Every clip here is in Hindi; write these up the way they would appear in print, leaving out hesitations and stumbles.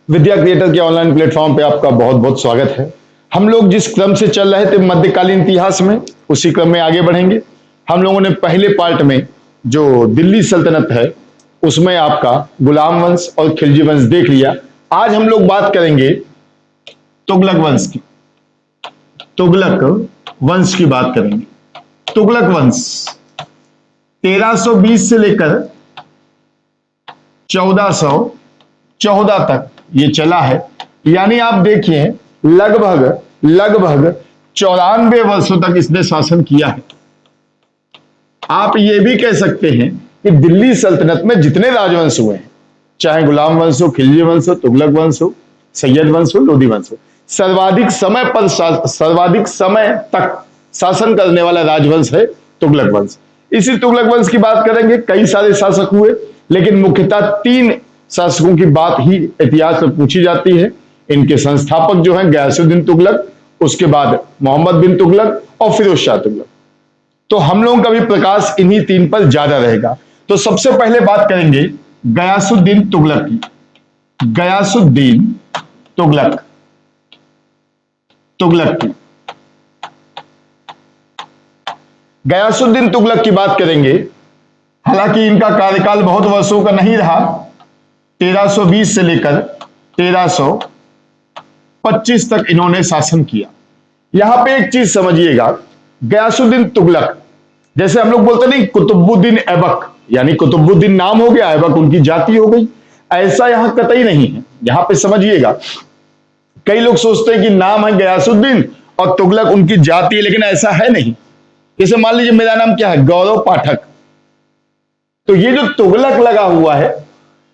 विद्या क्रिएटर के ऑनलाइन प्लेटफॉर्म पे आपका बहुत बहुत स्वागत है। हम लोग जिस क्रम से चल रहे थे मध्यकालीन इतिहास में, उसी क्रम में आगे बढ़ेंगे। हम लोगों ने पहले पार्ट में जो दिल्ली सल्तनत है उसमें आपका गुलाम वंश और खिलजी वंश देख लिया। आज हम लोग बात करेंगे तुगलक वंश की। तुगलक वंश की बात करेंगे। तुगलक वंश 1320 से लेकर 1414 तक ये चला है। यानी आप देखिए लगभग 94 वर्षों तक इसने शासन किया है। आप ये भी कह सकते हैं कि दिल्ली सल्तनत में जितने राजवंश हुए हैं, चाहे गुलाम वंश हो, खिलजी वंश हो, तुगलक वंश हो, सैयद वंश हो, लोधी वंश हो, सर्वाधिक समय तक शासन करने वाला राजवंश है तुगलक वंश। इसी तुगलक वंश की बात करेंगे। कई सारे शासक हुए, लेकिन मुख्यतः 3 शासकों की बात ही इतिहास में पूछी जाती है। इनके संस्थापक जो हैं गयासुद्दीन तुगलक, उसके बाद मोहम्मद बिन तुगलक और फिरोज शाह तुगलक। तो हम लोगों का भी प्रकाश इन्हीं 3 पर ज्यादा रहेगा। तो सबसे पहले बात करेंगे गयासुद्दीन तुगलक की। गयासुद्दीन तुगलक की गयासुद्दीन तुगलक की बात करेंगे। हालांकि इनका कार्यकाल बहुत वर्षों का नहीं रहा। 1320 से लेकर 1325 तक इन्होंने शासन किया। यहां पे एक चीज समझिएगा, गयासुद्दीन तुगलक जैसे हम लोग बोलते नहीं कुतुबुद्दीन ऐबक, यानी कुतुबुद्दीन नाम हो गया, ऐबक उनकी जाति हो गई, ऐसा यहां कतई नहीं है। यहां पे समझिएगा, कई लोग सोचते हैं कि नाम है गयासुद्दीन और तुगलक उनकी जाति है, लेकिन ऐसा है नहीं। जैसे मान लीजिए मेरा नाम क्या है, गौरव पाठक, तो ये जो तुगलक लगा हुआ है,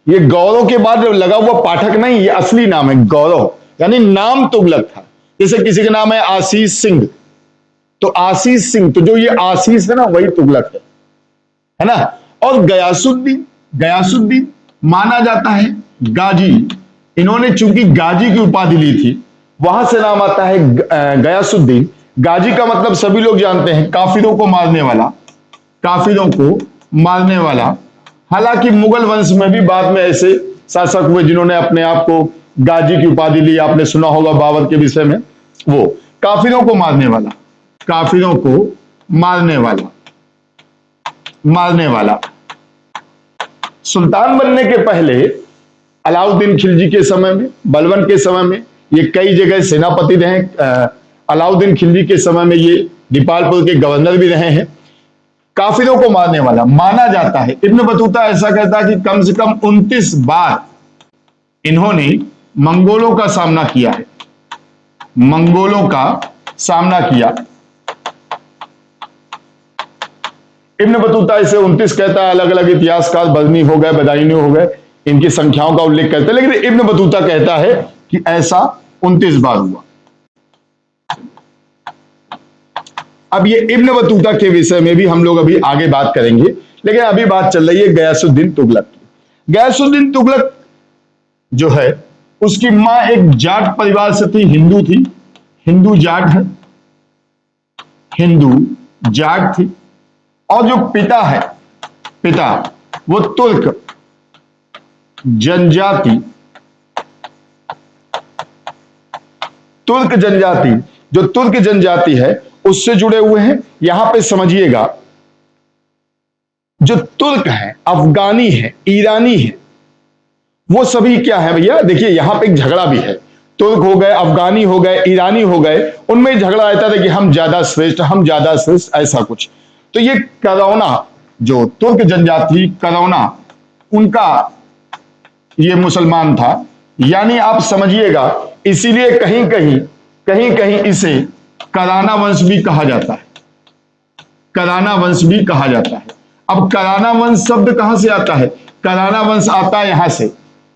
ये गौरव के बाद लगा हुआ पाठक नहीं, ये असली नाम है गौरव, यानी नाम तुगलक था। जैसे किसी का नाम है आशीष सिंह, तो आशीष सिंह, तो जो ये आशीष है ना, वही तुगलक है ना। और गयासुद्दीन माना जाता है गाजी। इन्होंने चूंकि गाजी की उपाधि ली थी, वहां से नाम आता है गयासुद्दीन। गाजी का मतलब सभी लोग जानते हैं, काफिरों को मारने वाला। हालांकि मुगल वंश में भी बाद में ऐसे शासक हुए जिन्होंने अपने आप को गाजी की उपाधि ली। आपने सुना होगा बाबर के विषय में, वो काफिरों को मारने वाला। सुल्तान बनने के पहले अलाउद्दीन खिलजी के समय में, बलबन के समय में ये कई जगह सेनापति रहे। अलाउद्दीन खिलजी के समय में ये दीपालपुर के गवर्नर भी रहे हैं। काफिरों को मारने वाला माना जाता है। इब्न बतूता ऐसा कहता है कि कम से कम 29 बार इन्होंने मंगोलों का सामना किया है। इब्न बतूता इसे 29 कहता है। अलग अलग इतिहासकार बजनी हो गए, बदायूनी हो गए, इनकी संख्याओं का उल्लेख करते हैं, लेकिन इब्न बतूता कहता है कि ऐसा 29 बार हुआ। अब ये इब्न बतूता के विषय में भी हम लोग अभी आगे बात करेंगे, लेकिन अभी बात चल रही है गयासुद्दीन तुगलक की। गयासुद्दीन तुगलक जो है, उसकी मां एक जाट परिवार से थी, हिंदू थी, हिंदू जाट थी। और जो पिता वो तुर्क जनजाति, जो तुर्क जनजाति है उससे जुड़े हुए हैं। यहां पे समझिएगा, जो तुर्क है, अफगानी है, ईरानी है, वो सभी क्या है भैया, देखिए यहां पे एक झगड़ा भी है। तुर्क हो गए, अफगानी हो गए, ईरानी हो गए, उनमें झगड़ा रहता था कि हम ज्यादा श्रेष्ठ, ऐसा कुछ। तो ये करौना, जो तुर्क जनजाति करौना, उनका ये मुसलमान था। यानी आप समझिएगा, इसीलिए कहीं कहीं इसे कराना वंश भी कहा जाता है। अब कराना वंश शब्द कहां से आता है? कराना वंश आता है यहां से,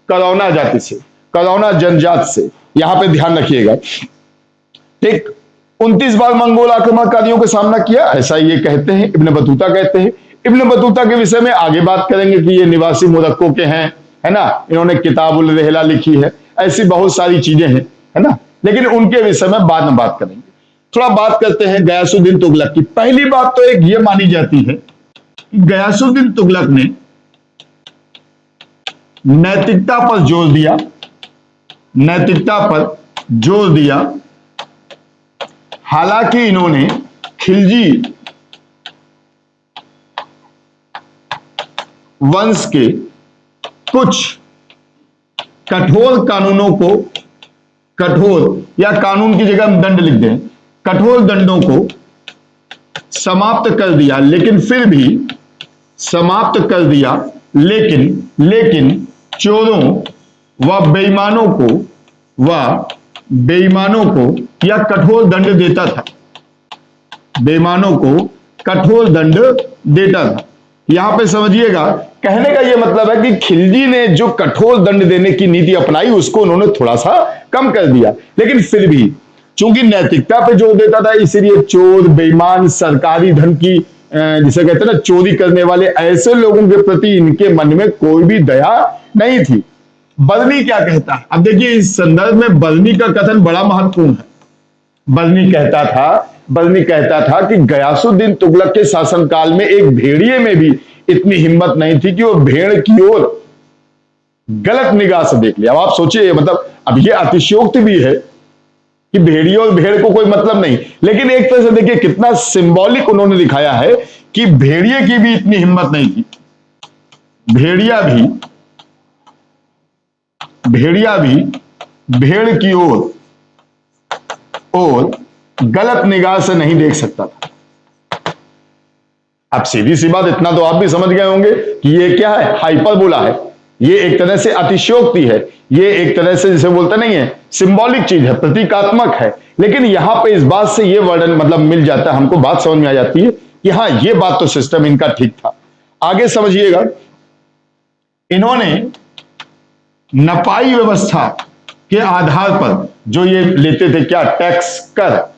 करौना जाति से, करौना जनजात से। यहां पे ध्यान रखिएगा। ठीक, 29 बार मंगोल आक्रमणकारियों का सामना किया, ऐसा ये कहते हैं, इब्न बतूता कहते हैं। इब्न बतूता के विषय में आगे बात करेंगे कि ये निवासी मोरक्को के हैं, है ना। इन्होंने किताबुल रहला लिखी है, ऐसी बहुत सारी चीजें हैं, है ना। लेकिन उनके विषय में बाद में बात करेंगे। थोड़ा बात करते हैं गयासुद्दीन तुगलक की। पहली बात तो एक ये मानी जाती है कि गयासुद्दीन तुगलक ने नैतिकता पर जोर दिया। नैतिकता पर जोर दिया। हालांकि इन्होंने खिलजी वंश के कुछ कठोर कानूनों को, कठोर या कानून की जगह हम दंड लिख दें, कठोर दंडों को समाप्त कर दिया, लेकिन फिर भी समाप्त कर दिया, लेकिन चोरों व बेईमानों को या कठोर दंड देता था, बेईमानों को कठोर दंड देता था। यहां पे समझिएगा, कहने का यह मतलब है कि खिलजी ने जो कठोर दंड देने की नीति अपनाई उसको उन्होंने थोड़ा सा कम कर दिया, लेकिन फिर भी चूंकि नैतिकता पे जोर देता था, इसीलिए चोर, बेईमान, सरकारी धन की जिसे कहते हैं ना चोरी करने वाले, ऐसे लोगों के प्रति इनके मन में कोई भी दया नहीं थी। बर्नी क्या कहता है, अब देखिए इस संदर्भ में बर्नी का कथन बड़ा महत्वपूर्ण है। बर्नी कहता था कि गयासुद्दीन तुगलक के शासनकाल में एक भेड़िए में भी इतनी हिम्मत नहीं थी कि वो भेड़ की ओर गलत निगाह से देख लिया। अब आप सोचिए, मतलब अब ये अतिशयोक्ति भी है कि भेड़िए और भेड़ को कोई मतलब नहीं, लेकिन एक तरह से देखिए कितना सिंबॉलिक उन्होंने दिखाया है कि भेड़िए की भी इतनी हिम्मत नहीं थी, भेड़िया भी भेड़ की ओर गलत निगाह से नहीं देख सकता था। अब सीधी सी बात, इतना तो आप भी समझ गए होंगे कि ये क्या है, हाइपरबोला है, ये एक तरह से अतिशयोक्ति है, ये एक तरह से जिसे बोलते नहीं है सिंबॉलिक चीज है, प्रतीकात्मक है। लेकिन यहां पे इस बात से ये वर्णन मतलब मिल जाता है, हमको बात समझ में आ जाती है कि हाँ ये बात तो सिस्टम इनका ठीक था। आगे समझिएगा, इन्होंने नपाई व्यवस्था के आधार पर जो ये लेते थे क्या, टैक्स, कर,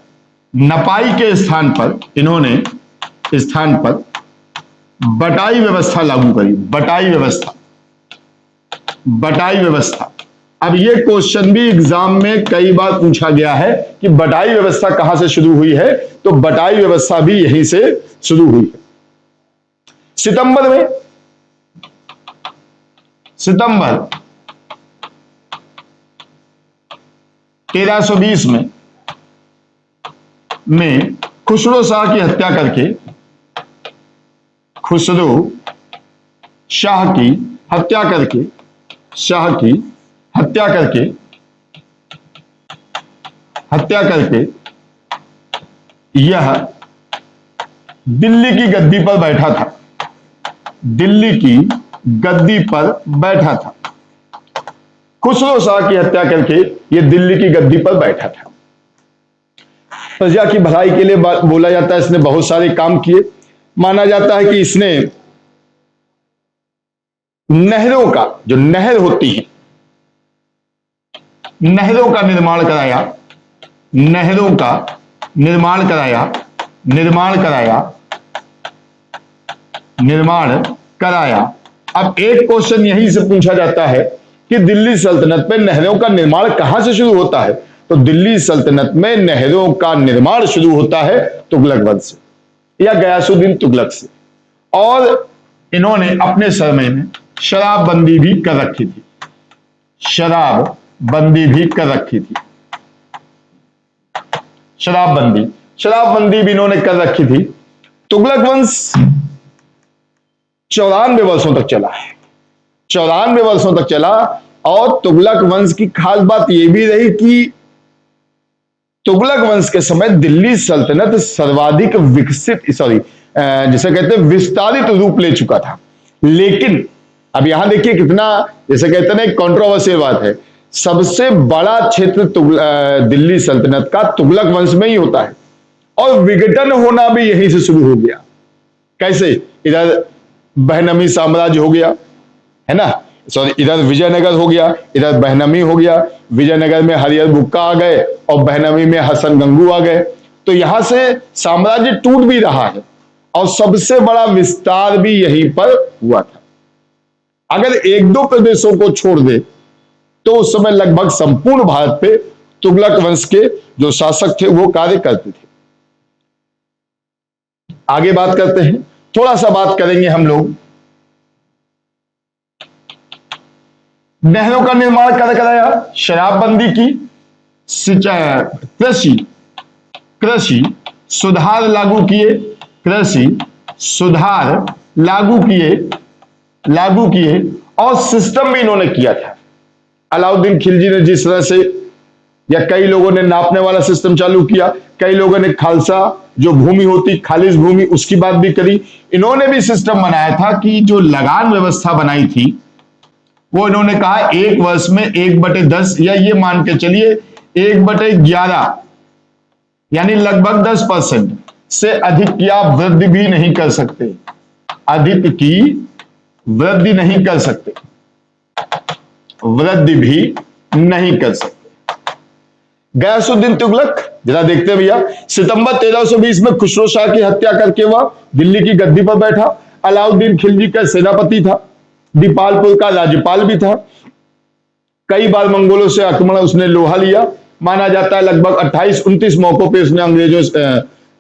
नपाई के स्थान पर इन्होंने बटाई व्यवस्था लागू करी। बटाई व्यवस्था, अब ये क्वेश्चन भी एग्जाम में कई बार पूछा गया है कि बटाई व्यवस्था कहां से शुरू हुई है, तो बटाई व्यवस्था भी यहीं से शुरू हुई है। सितंबर 1320 में खुसरो शाह की हत्या करके, खुसरो शाह की हत्या करके यह दिल्ली की गद्दी पर बैठा था। खुसरो शाह की हत्या करके यह दिल्ली की गद्दी पर बैठा था। प्रजा की भलाई के लिए बोला जाता है, इसने बहुत सारे काम किए। माना जाता है कि इसने नहरों का, जो नहर होती है, नहरों का निर्माण कराया। अब एक क्वेश्चन यहीं से पूछा जाता है कि दिल्ली सल्तनत में नहरों का निर्माण कहां से शुरू होता है, तो दिल्ली सल्तनत में नहरों का निर्माण शुरू होता है तुगलक वंश से या गयासुद्दीन तुगलक से। और इन्होंने अपने समय में शराबबंदी भी कर रखी थी। शराबबंदी भी इन्होंने कर रखी थी। तुगलक वंश 94 वर्षों तक चला है, 94 वर्षों तक चला। और तुगलक वंश की खास बात यह भी रही कि तुगलक वंश के समय दिल्ली सल्तनत सर्वाधिक जिसे कहते हैं विस्तारित रूप ले चुका था। लेकिन अब यहां देखिए कितना, जैसे कहते हैं ना, एक कंट्रोवर्शियल बात है, सबसे बड़ा क्षेत्र दिल्ली सल्तनत का तुगलक वंश में ही होता है, और विघटन होना भी यहीं से शुरू हो गया। कैसे, इधर बहनमी साम्राज्य हो गया है ना, सॉरी इधर विजयनगर हो गया, इधर बहनमी हो गया, विजयनगर में हरिहर बुक्का आ गए और बहनमी में हसन गंगू आ गए। तो यहां से साम्राज्य टूट भी रहा है और सबसे बड़ा विस्तार भी यहीं पर हुआ था। अगर एक दो प्रदेशों को छोड़ दे तो उस समय लगभग संपूर्ण भारत पे तुगलक वंश के जो शासक थे वो कार्य करते थे। आगे बात करते हैं, थोड़ा सा बात करेंगे हम लोग नहरों का निर्माण कर कराया, शराबबंदी की, कृषि कृषि सुधार लागू किए, कृषि सुधार लागू किए और सिस्टम भी इन्होंने किया था। अलाउद्दीन खिलजी ने जिस तरह से, या कई लोगों ने नापने वाला सिस्टम चालू किया, कई लोगों ने खालसा जो भूमि होती, खालिज भूमि, उसकी बात भी करी। इन्होंने भी सिस्टम बनाया था कि जो लगान व्यवस्था बनाई थी वो इन्होंने कहा 1 वर्ष में 1/10 या ये मान के चलिए 1/11 यानी लगभग 10% से अधिक की आप वृद्धि भी नहीं कर सकते, अधिक की वृद्धि नहीं कर सकते, वृद्धि भी नहीं कर सकते। गयासुद्दीन तुगलक, जरा देखते हैं भैया। सितंबर 1320 में खुसरो शाह की हत्या करके वह दिल्ली की गद्दी पर बैठा। अलाउद्दीन खिलजी का सेनापति था, दीपालपुर का राज्यपाल भी था। कई बार मंगोलों से आक्रमण उसने लोहा लिया। माना जाता है लगभग 28-29 मौकों पे उसने अंग्रेजों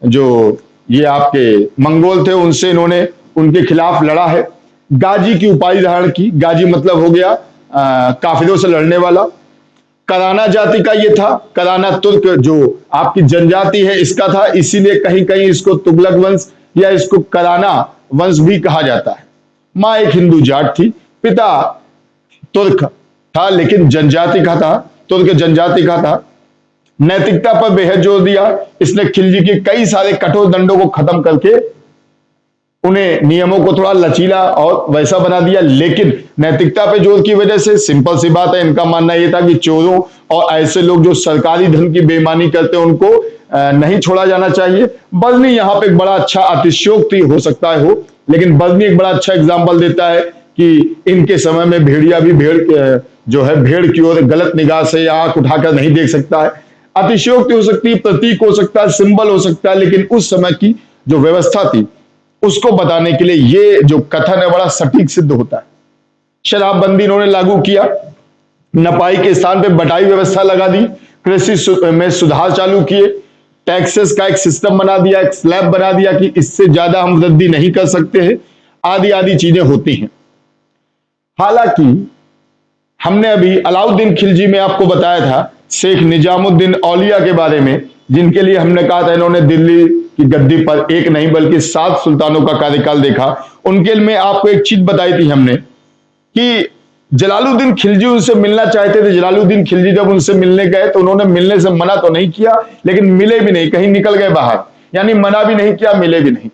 जो ये आपके मंगोल थे उनसे इन्होंने उनके खिलाफ लड़ा है। गाजी की उपाधि धारण की, गाजी मतलब हो गया काफिरों से लड़ने वाला। कराना जाति का ये था, कराना तुर्क जो आपकी जनजाति है इसका था, इसीलिए कहीं कहीं इसको तुगलक वंश या इसको कराना वंश भी कहा जाता है। मां एक हिंदू जाट थी, पिता तुर्क था लेकिन जनजाति का था, तुर्क जनजाति का था। नैतिकता पर बेहद जोर दिया इसने। खिलजी के कई सारे कठोर दंडों को खत्म करके उन्हें नियमों को थोड़ा लचीला और वैसा बना दिया, लेकिन नैतिकता पे जोर की वजह से सिंपल सी बात है, इनका मानना यह था कि चोरों और ऐसे लोग जो सरकारी धन की बेईमानी करते हैं उनको नहीं छोड़ा जाना चाहिए। बजनी यहाँ पे एक बड़ा अच्छा अतिशयोक्ति हो सकता है हो, लेकिन बजनी एक बड़ा अच्छा एग्जाम्पल देता है कि इनके समय में भेड़िया भी भेड़ जो है भेड़ की ओर गलत निगाह से आंख उठाकर नहीं देख सकता है। अतिशयोक्ति हो सकती है, प्रतीक हो सकता है, सिंबल हो सकता है, लेकिन उस समय की जो व्यवस्था थी उसको बताने के लिए ये जो कथन है बड़ा सटीक सिद्ध होता है। शराबबंदी इन्होंने लागू किया, नपाई के स्थान पे बटाई व्यवस्था लगा दी, कृषि में सुधार चालू किए, टैक्सेस का एक सिस्टम बना दिया, एक स्लैब बना दिया कि इससे ज्यादा हम वृद्धि नहीं कर सकते हैं, आदि आदि चीजें होती हैं। हालांकि हमने अभी अलाउद्दीन खिलजी में आपको बताया था शेख निजामुद्दीन औलिया के बारे में, जिनके लिए हमने कहा था इन्होंने दिल्ली की गद्दी पर एक नहीं बल्कि 7 सुल्तानों का कार्यकाल देखा। उनके लिए आपको एक चीज बताई थी हमने कि जलालुद्दीन खिलजी उनसे मिलना चाहते थे। जलालुद्दीन खिलजी जब उनसे मिलने गए तो उन्होंने मिलने से मना तो नहीं किया, लेकिन मिले भी नहीं, कहीं निकल गए बाहर, यानी मना भी नहीं किया, मिले भी नहीं।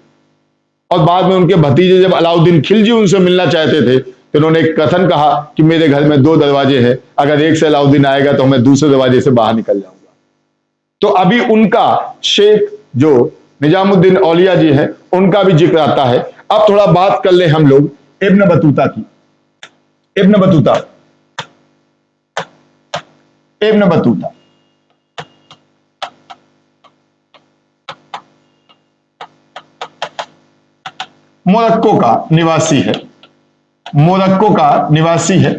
और बाद में उनके भतीजे जब अलाउद्दीन खिलजी उनसे मिलना चाहते थे तो उन्होंने एक कथन कहा कि मेरे घर में 2 दरवाजे हैं, अगर एक से अलाउद्दीन आएगा तो मैं दूसरे दरवाजे से बाहर निकल जाऊंगा। तो अभी उनका शेख जो निजामुद्दीन औलिया जी है उनका भी जिक्र आता है। अब थोड़ा बात कर ले हम लोग इब्न बतूता की। इब्न बतूता मोरक्को का निवासी है, मोरक्को का निवासी है।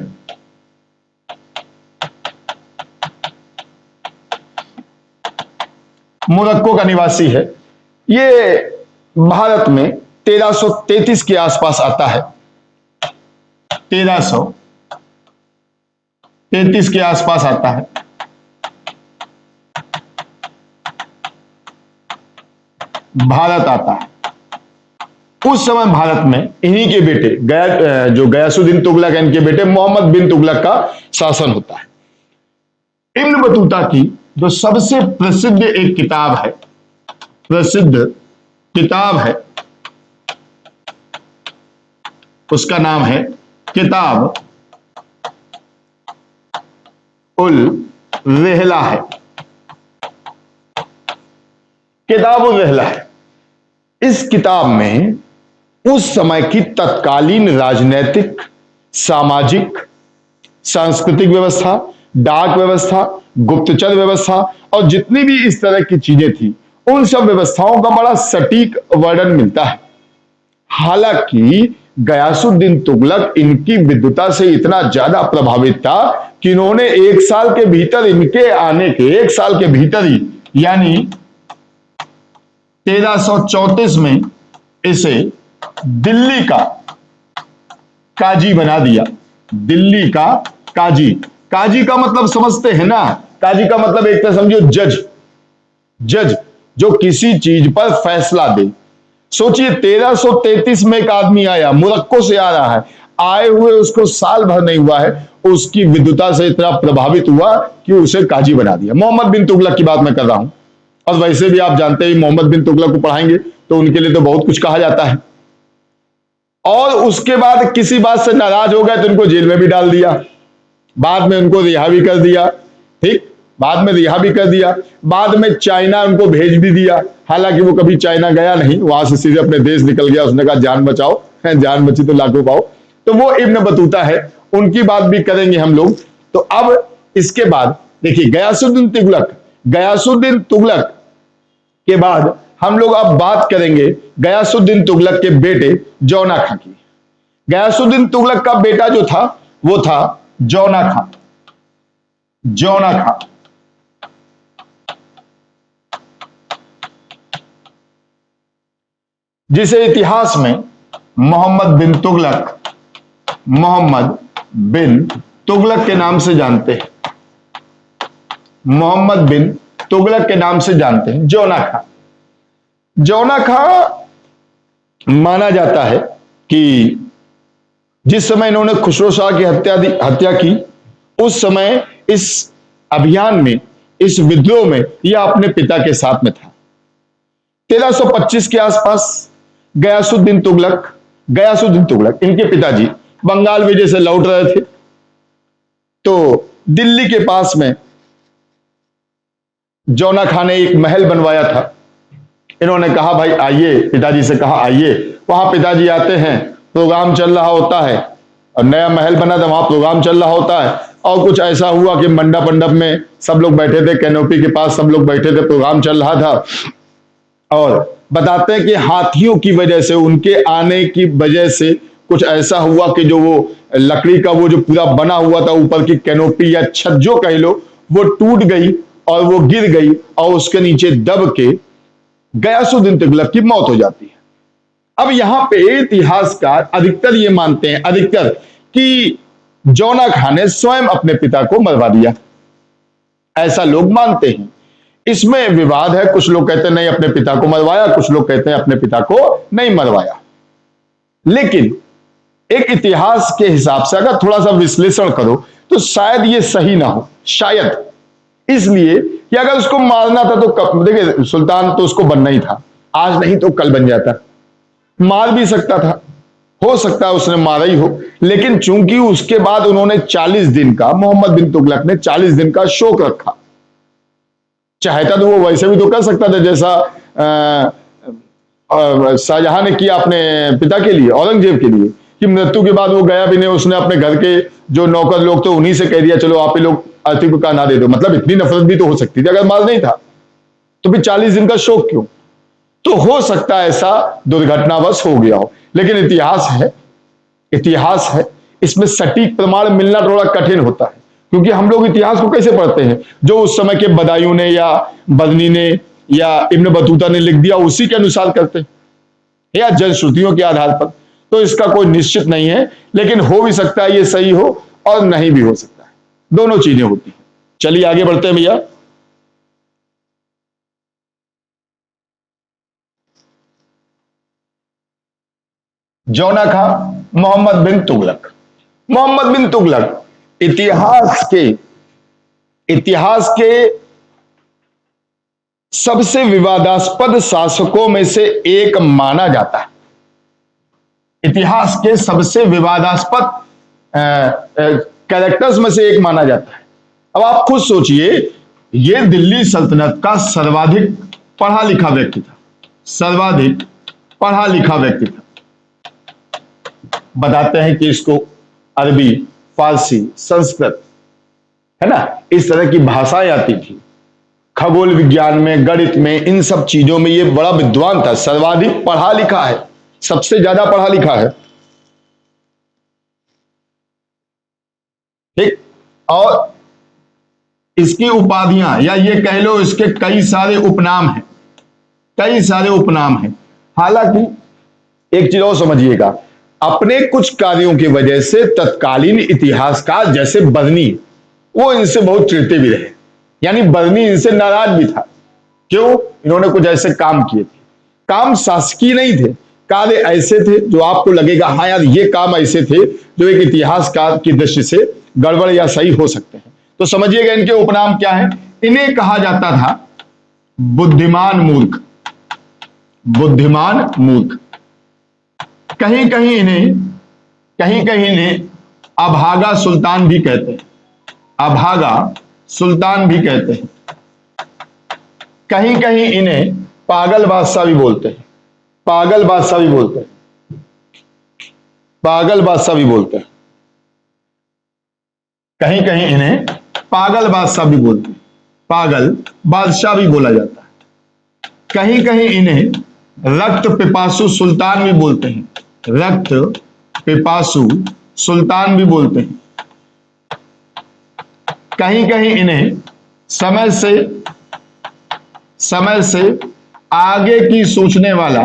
मोरक्को का निवासी है। ये भारत में 1333 के आसपास आता है, 1333 के आसपास आता है। भारत आता है। उस समय भारत में इन्हीं के बेटे जो गयासुद्दीन तुगलक है, इनके बेटे मोहम्मद बिन तुगलक का शासन होता है। इब्न बतूता की जो सबसे प्रसिद्ध एक किताब है, प्रसिद्ध किताब है, उसका नाम है किताब उल रहला है। किताब उल रहला है। इस किताब में उस समय की तत्कालीन राजनीतिक, सामाजिक, सांस्कृतिक व्यवस्था, डाक व्यवस्था, गुप्तचर व्यवस्था और जितनी भी इस तरह की चीजें थी उन सब व्यवस्थाओं का बड़ा सटीक वर्णन मिलता है। हालांकि गयासुद्दीन तुगलक इनकी विद्वता से इतना ज्यादा प्रभावित था कि इन्होंने 1 साल के भीतर, इनके आने के 1 साल के भीतर ही यानी 1334 में इसे दिल्ली का काजी बना दिया। दिल्ली का काजी। काजी का मतलब समझते हैं ना? काजी का मतलब एक तरह समझो जज। जज जो किसी चीज पर फैसला दे। सोचिए 1333 में एक आदमी आया, मोरक्को से आ रहा है, आए हुए उसको साल भर नहीं हुआ है, उसकी विद्वता से इतना प्रभावित हुआ कि उसे काजी बना दिया। मोहम्मद बिन तुगलक की बात मैं कर रहा हूं। और वैसे भी आप जानते हैं मोहम्मद बिन तुगलक को पढ़ाएंगे तो उनके लिए तो बहुत कुछ कहा जाता है। और उसके बाद किसी बात से नाराज हो गए तो उनको जेल में भी डाल दिया, बाद में उनको रिहा भी कर दिया। ठीक, बाद में रिहा भी कर दिया, बाद में चाइना उनको भेज भी दिया। हालांकि वो कभी चाइना गया नहीं, वहां से सीधे अपने देश निकल गया। उसने कहा जान बचाओ, जान बची तो लाखों पाओ। तो वो इब्न बतूता है, उनकी बात भी करेंगे हम लोग। तो अब इसके बाद देखिए गयासुद्दीन तुगलक, गयासुद्दीन तुगलक के बाद हम लोग अब बात करेंगे गयासुद्दीन तुगलक के बेटे जौना खां की। गयासुद्दीन तुगलक का बेटा जो था वो था जौना खां। जौना खां जिसे इतिहास में मोहम्मद बिन तुगलक, मोहम्मद बिन तुगलक के नाम से जानते हैं। मोहम्मद बिन तुगलक के नाम से जानते हैं। जौना खां, जौना खां माना जाता है कि जिस समय इन्होंने खुसरो शाह की हत्या की, उस समय इस अभियान में, इस विद्रोह में यह अपने पिता के साथ में था। 1325 के आसपास गयासुद्दीन तुगलक, गयासुद्दीन तुगलक इनके पिताजी बंगाल विजय से लौट रहे थे। तो दिल्ली के पास में जौना खां ने एक महल बनवाया था। इन्होंने कहा भाई आइए, पिताजी से कहा आइए। वहां पिताजी आते हैं, प्रोग्राम चल रहा होता है, और नया महल बना था, वहां प्रोग्राम चल रहा होता है। और कुछ ऐसा हुआ कि मंडप मंडप में सब लोग बैठे थे, कैनोपी के पास सब लोग बैठे थे, प्रोग्राम चल रहा था। और बताते हैं कि हाथियों की वजह से, उनके आने की वजह से कुछ ऐसा हुआ कि जो वो लकड़ी का वो जो पूरा बना हुआ था ऊपर की कैनोपी या छत जो कह लो, वो टूट गई और वो गिर गई और उसके नीचे दब के गयासुद्दीन तुगलक की मौत हो जाती है। अब यहां पे इतिहासकार अधिकतर ये मानते हैं, अधिकतर, कि जौना खां ने स्वयं अपने पिता को मरवा दिया, ऐसा लोग मानते हैं। इसमें विवाद है, कुछ लोग कहते हैं नहीं अपने पिता को मरवाया, कुछ लोग कहते हैं अपने पिता को नहीं मरवाया। लेकिन एक इतिहास के हिसाब से अगर थोड़ा सा विश्लेषण करो तो शायद ये सही ना हो, शायद इसलिए कि अगर उसको मारना था तो देखिए सुल्तान तो उसको बनना ही था, आज नहीं तो कल बन जाता। मार भी सकता था, हो सकता है उसने मारा ही हो, लेकिन चूंकि उसके बाद उन्होंने 40 दिन का, मोहम्मद बिन तुगलक ने 40 दिन का शोक रखा। चाहता तो वो वैसे भी तो कर सकता था जैसा शाहजहां ने किया अपने पिता के लिए, औरंगजेब के लिए, कि मृत्यु के बाद वो गया भी नहीं, उसने अपने घर के जो नौकर लोग थे उन्हीं से कह दिया चलो आप ही लोग अर्थी को कहना दे दो। मतलब इतनी नफरत भी तो हो सकती थी, अगर मार नहीं था तो फिर 40 दिन का शोक क्यों? तो हो सकता है ऐसा दुर्घटनावश हो गया हो, लेकिन इतिहास है, इतिहास है, इसमें सटीक प्रमाण मिलना थोड़ा कठिन होता है। क्योंकि हम लोग इतिहास को कैसे पढ़ते हैं, जो उस समय के बदायूं ने या बदनी ने या इब्न बतूता ने लिख दिया उसी के अनुसार करते हैं, या जनश्रुतियों के आधार पर। तो इसका कोई निश्चित नहीं है, लेकिन हो भी सकता है ये सही हो और नहीं भी हो सकता है, दोनों चीजें होती हैं। चलिए आगे बढ़ते हैं भैया। जौना खां, मोहम्मद बिन तुगलक। मोहम्मद बिन तुगलक इतिहास के सबसे विवादास्पद शासकों में से एक माना जाता है। इतिहास के सबसे विवादास्पद कैरेक्टर्स में से एक माना जाता है। अब आप खुद सोचिए, यह दिल्ली सल्तनत का सर्वाधिक पढ़ा लिखा व्यक्ति था, सर्वाधिक पढ़ा लिखा व्यक्ति था। बताते हैं कि इसको अरबी, फारसी, संस्कृत, है ना, इस तरह की भाषाएं आती थी। खगोल विज्ञान में, गणित में, इन सब चीजों में यह बड़ा विद्वान था, सर्वाधिक पढ़ा लिखा है, सबसे ज्यादा पढ़ा लिखा है। ठीक, और इसकी उपाधियां या ये कह लो इसके कई सारे उपनाम हैं, कई सारे उपनाम हैं। हालांकि एक चीज और समझिएगा, अपने कुछ कार्यों की वजह से तत्कालीन इतिहासकार जैसे बर्नी, वो इनसे बहुत चिढ़ते भी रहे, यानी बर्नी इनसे नाराज भी था। क्यों? इन्होंने कुछ ऐसे काम किए थे, काम शासकीय नहीं थे, कार्य ऐसे थे जो आपको लगेगा हाँ यार ये काम ऐसे थे जो एक इतिहासकार की दृष्टि से गड़बड़ या सही हो सकते हैं। तो समझिएगा इनके उपनाम क्या है। इन्हें कहा जाता था बुद्धिमान मूर्ख, बुद्धिमान मूर्ख। कहीं कहीं इन्हें अभागा सुल्तान भी कहते हैं, अभागा सुल्तान भी कहते हैं। कहीं इन्हें पागल बादशाह भी बोलते हैं, पागल बादशाह भी बोलते हैं, पागल बादशाह भी बोलते हैं। कहीं इन्हें पागल बादशाह भी बोलते हैं, पागल बादशाह भी बोला जाता है। कहीं इन्हें रक्त पिपासु सुल्तान भी बोलते हैं, रक्त पिपासु सुल्तान भी बोलते हैं। कहीं इन्हें समय से आगे की सोचने वाला,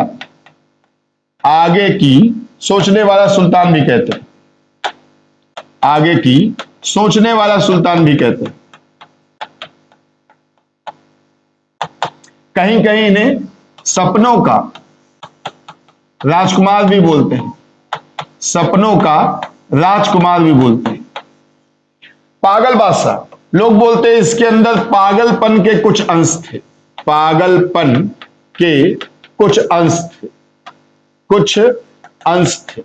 आगे की सोचने वाला सुल्तान भी कहते हैं, आगे की सोचने वाला सुल्तान भी कहते हैं। कहीं इन्हें सपनों का राजकुमार भी बोलते हैं, सपनों का राजकुमार भी बोलते हैं। पागल बादशाह, लोग बोलते हैं इसके अंदर पागलपन के कुछ अंश थे, पागलपन के कुछ अंश थे, कुछ अंश थे।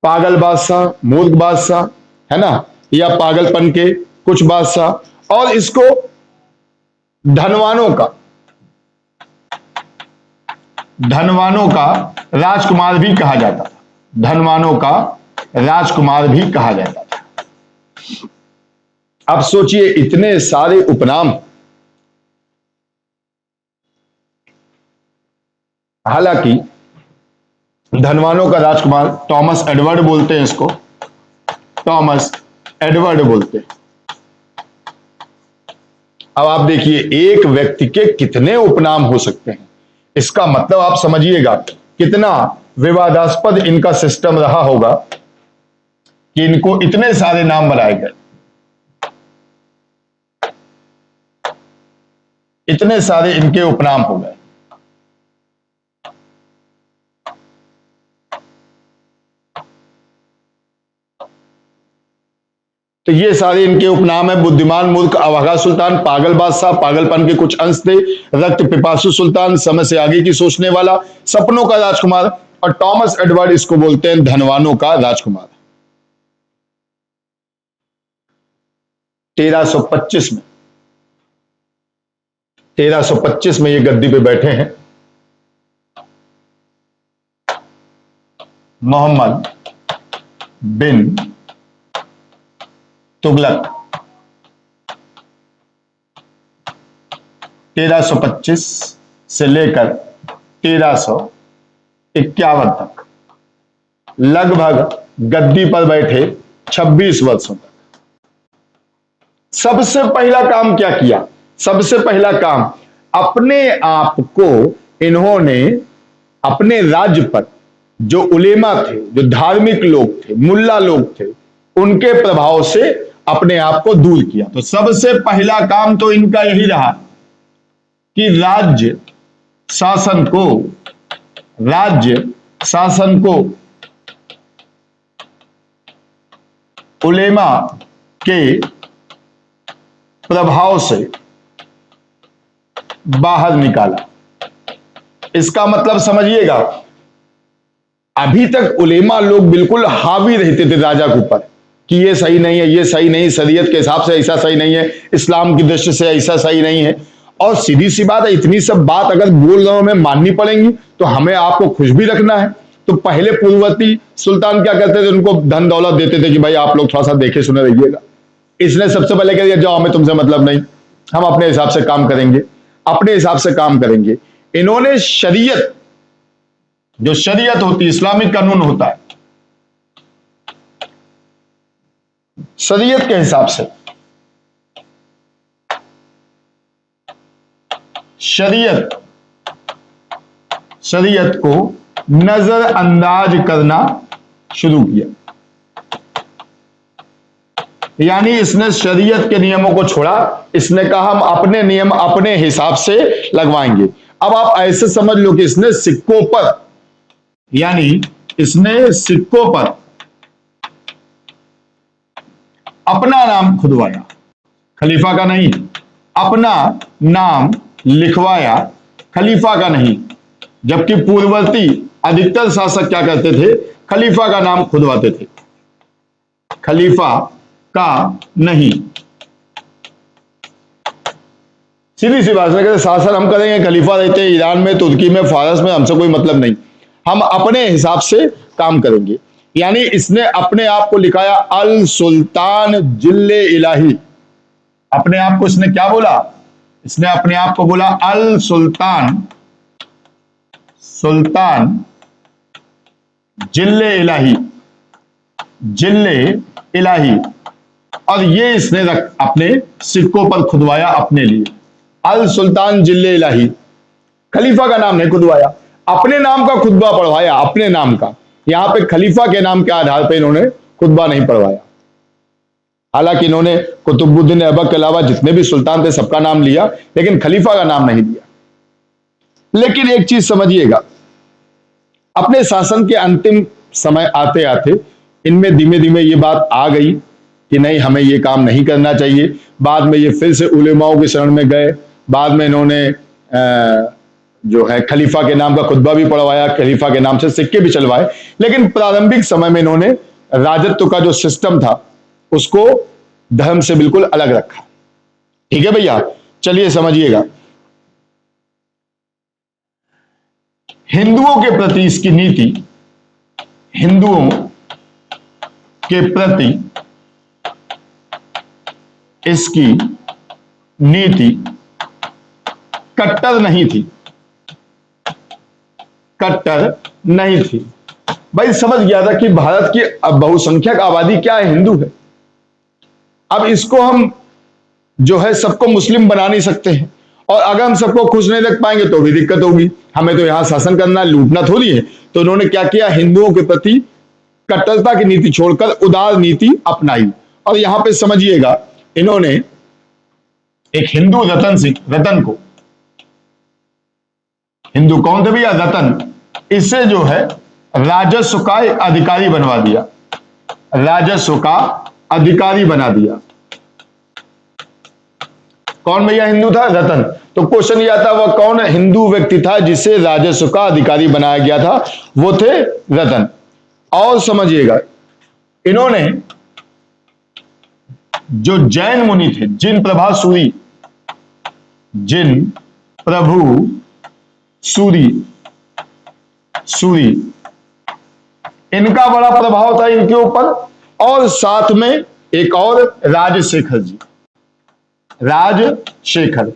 पागल बादशाह, मूर्ख बादशाह, है ना, या पागलपन के कुछ बादशाह। और इसको धनवानों का राजकुमार भी कहा जाता था, धनवानों का राजकुमार भी कहा जाता था। अब सोचिए इतने सारे उपनाम, हालांकि धनवानों का राजकुमार टॉमस एडवर्ड बोलते हैं इसको, टॉमस एडवर्ड बोलते हैं। अब आप देखिए एक व्यक्ति के कितने उपनाम हो सकते हैं, इसका मतलब आप समझिएगा कितना विवादास्पद इनका सिस्टम रहा होगा कि इनको इतने सारे नाम बनाए गए, इतने सारे इनके उपनाम हो गए। तो ये सारे इनके उपनाम है, बुद्धिमान मूर्ख, अभागा सुल्तान, पागल बादशाह, पागलपन के कुछ अंश थे, रक्त पिपासु सुल्तान, समय से आगे की सोचने वाला, सपनों का राजकुमार, और टॉमस एडवर्ड इसको बोलते हैं धनवानों का राजकुमार। 1325 में 1325 में ये गद्दी पे बैठे हैं मोहम्मद बिन तुगलक। 1325 से लेकर 1351 तक लगभग गद्दी पर बैठे 26 वर्षों तक। सबसे पहला काम क्या किया? सबसे पहला काम, अपने आप को इन्होंने अपने राज्य पर जो उलेमा थे, जो धार्मिक लोग थे, मुल्ला लोग थे, उनके प्रभाव से अपने आप को दूर किया। तो सबसे पहला काम तो इनका यही रहा कि राज्य शासन को उलेमा के प्रभाव से बाहर निकाला। इसका मतलब समझिएगा, अभी तक उलेमा लोग बिल्कुल हावी रहते थे राजा के ऊपर कि ये सही नहीं है, ये सही नहीं, शरीयत के हिसाब से ऐसा सही नहीं है, इस्लाम की दृष्टि से ऐसा सही नहीं है। और सीधी सी बात है, इतनी सब बात अगर बोल रहा हूं मैं माननी पड़ेंगी तो हमें आपको खुश भी रखना है। तो पहले पूर्ववर्ती सुल्तान क्या करते थे, उनको धन दौलत देते थे कि भाई आप लोग थोड़ा सा देखे सुने रहिएगा। इसने सबसे पहले कह दिया जाओ हमें तुमसे मतलब नहीं, हम अपने हिसाब से काम करेंगे, अपने हिसाब से काम करेंगे। इन्होंने शरीयत, जो शरीयत होती है, इस्लामिक कानून होता है, शरीयत के हिसाब से शरीयत को नजरअंदाज करना शुरू किया। यानी इसने शरीयत के नियमों को छोड़ा, इसने कहा हम अपने नियम अपने हिसाब से लगवाएंगे। अब आप ऐसे समझ लो कि इसने सिक्कों पर, यानी इसने सिक्कों पर अपना नाम खुदवाया, खलीफा का नहीं, अपना नाम लिखवाया, खलीफा का नहीं। जबकि पूर्ववर्ती अधिकतर शासक क्या करते थे, खलीफा का नाम खुदवाते थे, खलीफा का नहीं। सीधी सी बात है, शासन हम करेंगे, खलीफा रहते हैं ईरान में, तुर्की में, फारस में, हमसे कोई मतलब नहीं, हम अपने हिसाब से काम करेंगे। यानी इसने अपने आप को लिखाया अल सुल्तान जिल्ले इलाही। अपने आप को इसने क्या बोला, इसने अपने आप को बोला अल सुल्तान, सुल्तान जिल्ले इलाही, जिल्ले इलाही। और ये इसने अपने सिक्कों पर खुदवाया अपने लिए, अल सुल्तान जिल्ले इलाही। खलीफा का नाम नहीं खुदवाया, अपने नाम का खुतबा पढ़वाया, अपने नाम का। यहां पे खलीफा के नाम के आधार पे इन्होंने खुतबा नहीं पढ़वाया। हालांकि इन्होंने कुतुबुद्दीन ऐबक के अलावा जितने भी सुल्तान थे सबका नाम लिया, लेकिन खलीफा का नाम नहीं लिया। लेकिन एक चीज समझिएगा, अपने शासन के अंतिम समय आते आते इनमें धीमे धीमे ये बात आ गई कि नहीं, हमें ये काम नहीं करना चाहिए। बाद में ये फिर से उलेमाओं के शरण में गए। बाद में इन्होंने जो है खलीफा के नाम का खुतबा भी पढ़वाया, खलीफा के नाम से सिक्के भी चलवाए। लेकिन प्रारंभिक समय में इन्होंने राजत्व का जो सिस्टम था उसको धर्म से बिल्कुल अलग रखा। ठीक है भैया, चलिए समझिएगा। हिंदुओं के प्रति इसकी नीति, हिंदुओं के प्रति इसकी नीति कट्टर नहीं थी, कट्टर नहीं थी। भाई समझ गया था कि भारत की बहुसंख्यक आबादी क्या है, हिंदू है। अब इसको हम जो है सबको मुस्लिम बना नहीं सकते हैं, और अगर हम सबको खुश नहीं रख पाएंगे तो भी दिक्कत होगी। हमें तो यहां शासन करना, लूटना थोड़ी है। तो इन्होंने क्या किया, हिंदुओं के प्रति कट्टरता की नीति छोड़कर उदार नीति अपनाई। और यहां पे समझिएगा, इन्होंने एक हिंदू रतन को, हिंदू कौन थे भैया, रतन, इसे जो है राजस्व का एक अधिकारी बनवा दिया, राजस्व का अधिकारी बना दिया। कौन भैया हिंदू था, रतन। तो क्वेश्चन ये आता, वह कौन हिंदू व्यक्ति था जिसे राजस्व का अधिकारी बनाया गया था, वो थे रतन। और समझिएगा, इन्होंने जो जैन मुनि थे, जिन प्रभा सूरी, जिन प्रभु सूरी, सूरी, इनका बड़ा प्रभाव था इनके ऊपर। और साथ में एक और राजशेखर जी, राजशेखर,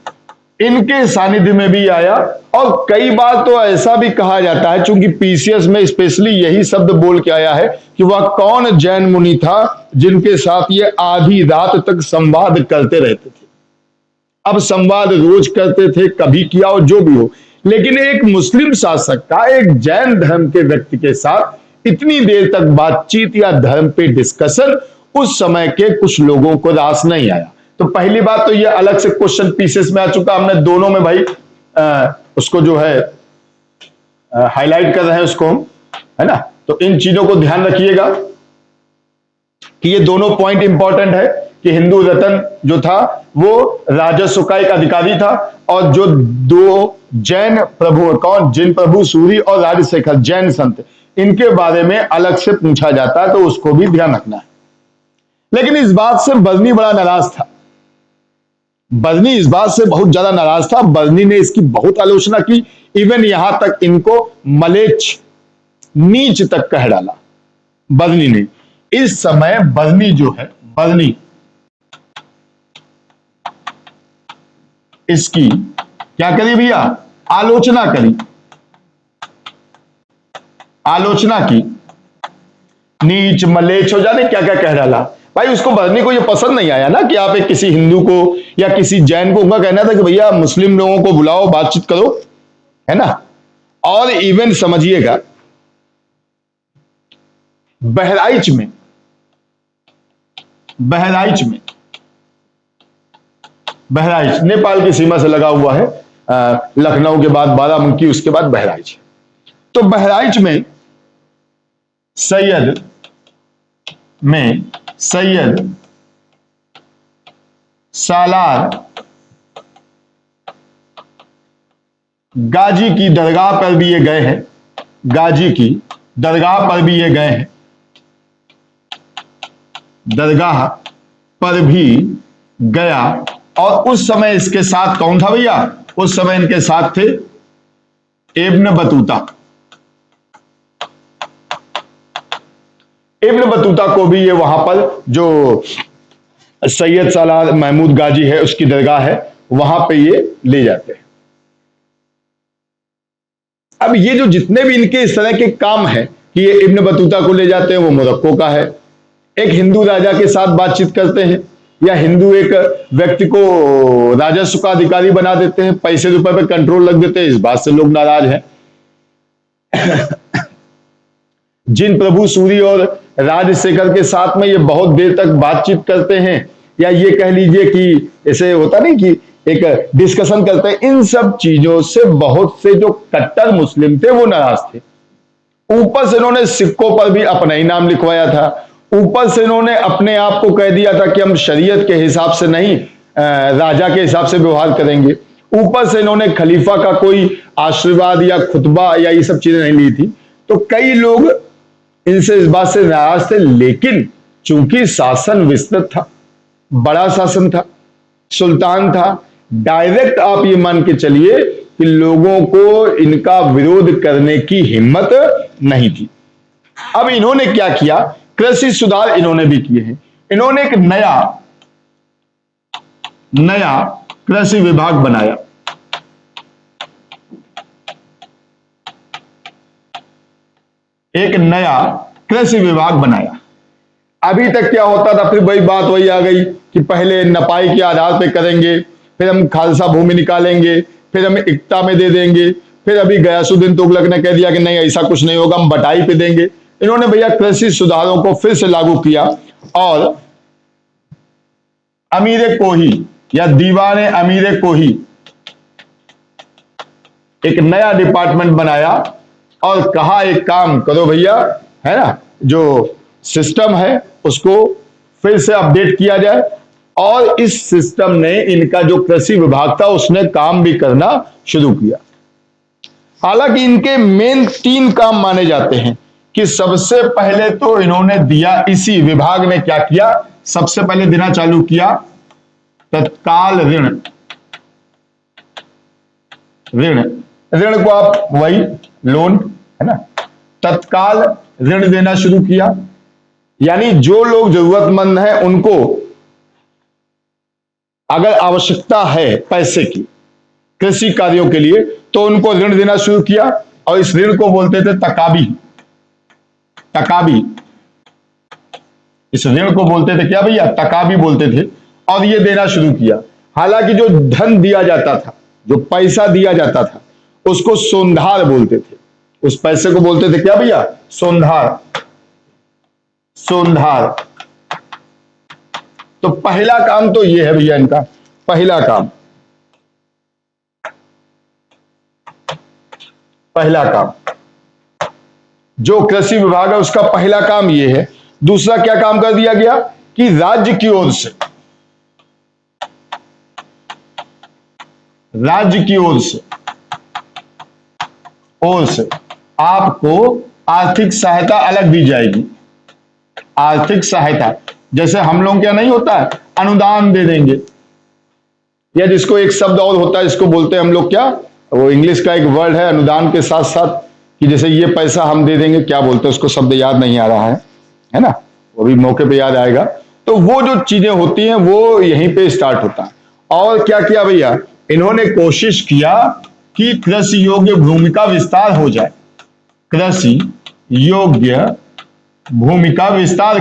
इनके सानिध्य में भी आया। और कई बार तो ऐसा भी कहा जाता है, चूंकि पीसीएस में स्पेशली यही शब्द बोल के आया है, कि वह कौन जैन मुनि था जिनके साथ ये आधी रात तक संवाद करते रहते थे। अब संवाद रोज करते थे, कभी किया हो, जो भी हो, लेकिन एक मुस्लिम शासक का एक जैन धर्म के व्यक्ति के साथ इतनी देर तक बातचीत या धर्म पे डिस्कशन उस समय के कुछ लोगों को रास नहीं आया। तो पहली बात तो ये अलग से क्वेश्चन पीसेस में आ चुका। हमने दोनों में भाई उसको जो है हाईलाइट कर रहे हैं उसको हम, है ना। तो इन चीजों को ध्यान रखिएगा कि ये दोनों पॉइंट इंपॉर्टेंट है कि हिंदू रतन जो था वो राजस्व का एक अधिकारी था, और जो दो जैन प्रभु, कौन, जिन प्रभु सूरी और राजशेखर, जैन संत, इनके बारे में अलग से पूछा जाता है, तो उसको भी ध्यान रखना है। लेकिन इस बात से बजनी बड़ा नाराज था, बजनी इस बात से बहुत ज्यादा नाराज था। बजनी ने इसकी बहुत आलोचना की, इवन यहां तक इनको मलेच्छ, नीच तक कह डाला बजनी ने। इस समय बजनी जो है, बजनी इसकी क्या करी भैया, आलोचना करी, आलोचना की, नीच मलेच्छ हो जाने क्या क्या कह डाला। भाई उसको बजनी को ये पसंद नहीं आया ना कि आप एक किसी हिंदू को या किसी जैन को, उनका कहना था कि भैया मुस्लिम लोगों को बुलाओ, बातचीत करो, है ना। और इवन समझिएगा बहराइच में, बहराइच नेपाल की सीमा से लगा हुआ है। लखनऊ के बाद बाराबंकी, उसके बाद बहराइच। तो बहराइच में सैयद सालार गाजी की दरगाह पर भी ये गए हैं, गाजी की दरगाह पर भी ये गए हैं, दरगाह पर भी गया। और उस समय इसके साथ कौन था भैया? उस समय इनके साथ थे इब्न बतूता। इब्न बतूता को भी ये वहां पर जो सैयद सालार महमूद गाजी है उसकी दरगाह है, वहां पे ये ले जाते हैं। अब ये जो जितने भी इनके इस तरह के काम हैं कि ये इब्न बतूता को ले जाते हैं, वो मोरक्को का है। एक हिंदू राजा के साथ बातचीत करते हैं, या हिंदू एक व्यक्ति को राजस्व का अधिकारी बना देते हैं, पैसे रुपए पे कंट्रोल रख देते हैं, इस बात से लोग नाराज हैं। जिन प्रभु सूरी और राजशेखर के साथ में ये बहुत देर तक बातचीत करते हैं, या ये कह लीजिए कि ऐसे होता नहीं कि एक डिस्कशन करते हैं, इन सब चीजों से बहुत से जो कट्टर मुस्लिम थे वो नाराज थे। ऊपर से इन्होंने सिक्कों पर भी अपना ही नाम लिखवाया था, ऊपर से इन्होंने अपने आप को कह दिया था कि हम शरीयत के हिसाब से नहीं, राजा के हिसाब से व्यवहार करेंगे। ऊपर से इन्होंने खलीफा का कोई आशीर्वाद या खुतबा या ये सब चीजें नहीं ली थी। तो कई लोग इनसे इस बात से नाराज थे, लेकिन चूंकि शासन विस्तृत था, बड़ा शासन था, सुल्तान था, डायरेक्ट आप ये मान के चलिए कि लोगों को इनका विरोध करने की हिम्मत नहीं थी। अब इन्होंने क्या किया? कृषि सुधार इन्होंने भी किए हैं। इन्होंने एक नया कृषि विभाग बनाया। एक नया कृषि विभाग बनाया। अभी तक क्या होता था? फिर वही बात वही आ गई कि पहले नपाई के आधार पे करेंगे, फिर हम खालसा भूमि निकालेंगे, फिर हम इक्ता में दे देंगे, फिर अभी गयासुद्दीन तुगलक ने कह दिया कि नहीं ऐसा कुछ नहीं होगा, हम बटाई पे देंगे। इन्होंने भैया कृषि सुधारों को फिर से लागू किया और अमीर कोही या दीवाने अमीर कोही एक नया डिपार्टमेंट बनाया और कहा एक काम करो भैया, है ना, जो सिस्टम है उसको फिर से अपडेट किया जाए। और इस सिस्टम ने इनका जो कृषि विभाग था उसने काम भी करना शुरू किया। हालांकि इनके मेन 3 काम माने जाते हैं कि सबसे पहले तो इन्होंने दिया, इसी विभाग ने क्या किया, सबसे पहले देना चालू किया तत्काल ऋण। ऋण को आप वही लोन, है ना, तत्काल ऋण देना शुरू किया। यानी जो लोग जरूरतमंद हैं उनको अगर आवश्यकता है पैसे की कृषि कार्यों के लिए तो उनको ऋण देना शुरू किया। और इस ऋण को बोलते थे तकाबी। इस ऋण को बोलते थे क्या भैया? तकाबी बोलते थे। और ये देना शुरू किया। हालांकि जो धन दिया जाता था, जो पैसा दिया जाता था, उसको सोंधार बोलते थे। उस पैसे को बोलते थे क्या भैया? सोंधार। तो पहला काम तो ये है भैया इनका, पहला काम जो कृषि विभाग है उसका पहला काम ये है। दूसरा क्या काम कर दिया गया कि राज्य की ओर से आपको आर्थिक सहायता अलग दी जाएगी। आर्थिक सहायता जैसे हम लोग क्या नहीं होता है, अनुदान दे देंगे, या जिसको एक शब्द और होता है जिसको बोलते हैं हम लोग क्या, वो इंग्लिश का एक वर्ड है अनुदान के साथ साथ, कि जैसे ये पैसा हम दे देंगे, क्या बोलते हैं उसको, शब्द याद नहीं आ रहा है ना, वो भी मौके पे याद आएगा। तो वो जो चीजें होती हैं वो यहीं पे स्टार्ट होता है। और क्या किया भैया? इन्होंने कोशिश किया कि कृषि योग्य भूमि का विस्तार हो जाए। कृषि योग्य भूमि का विस्तार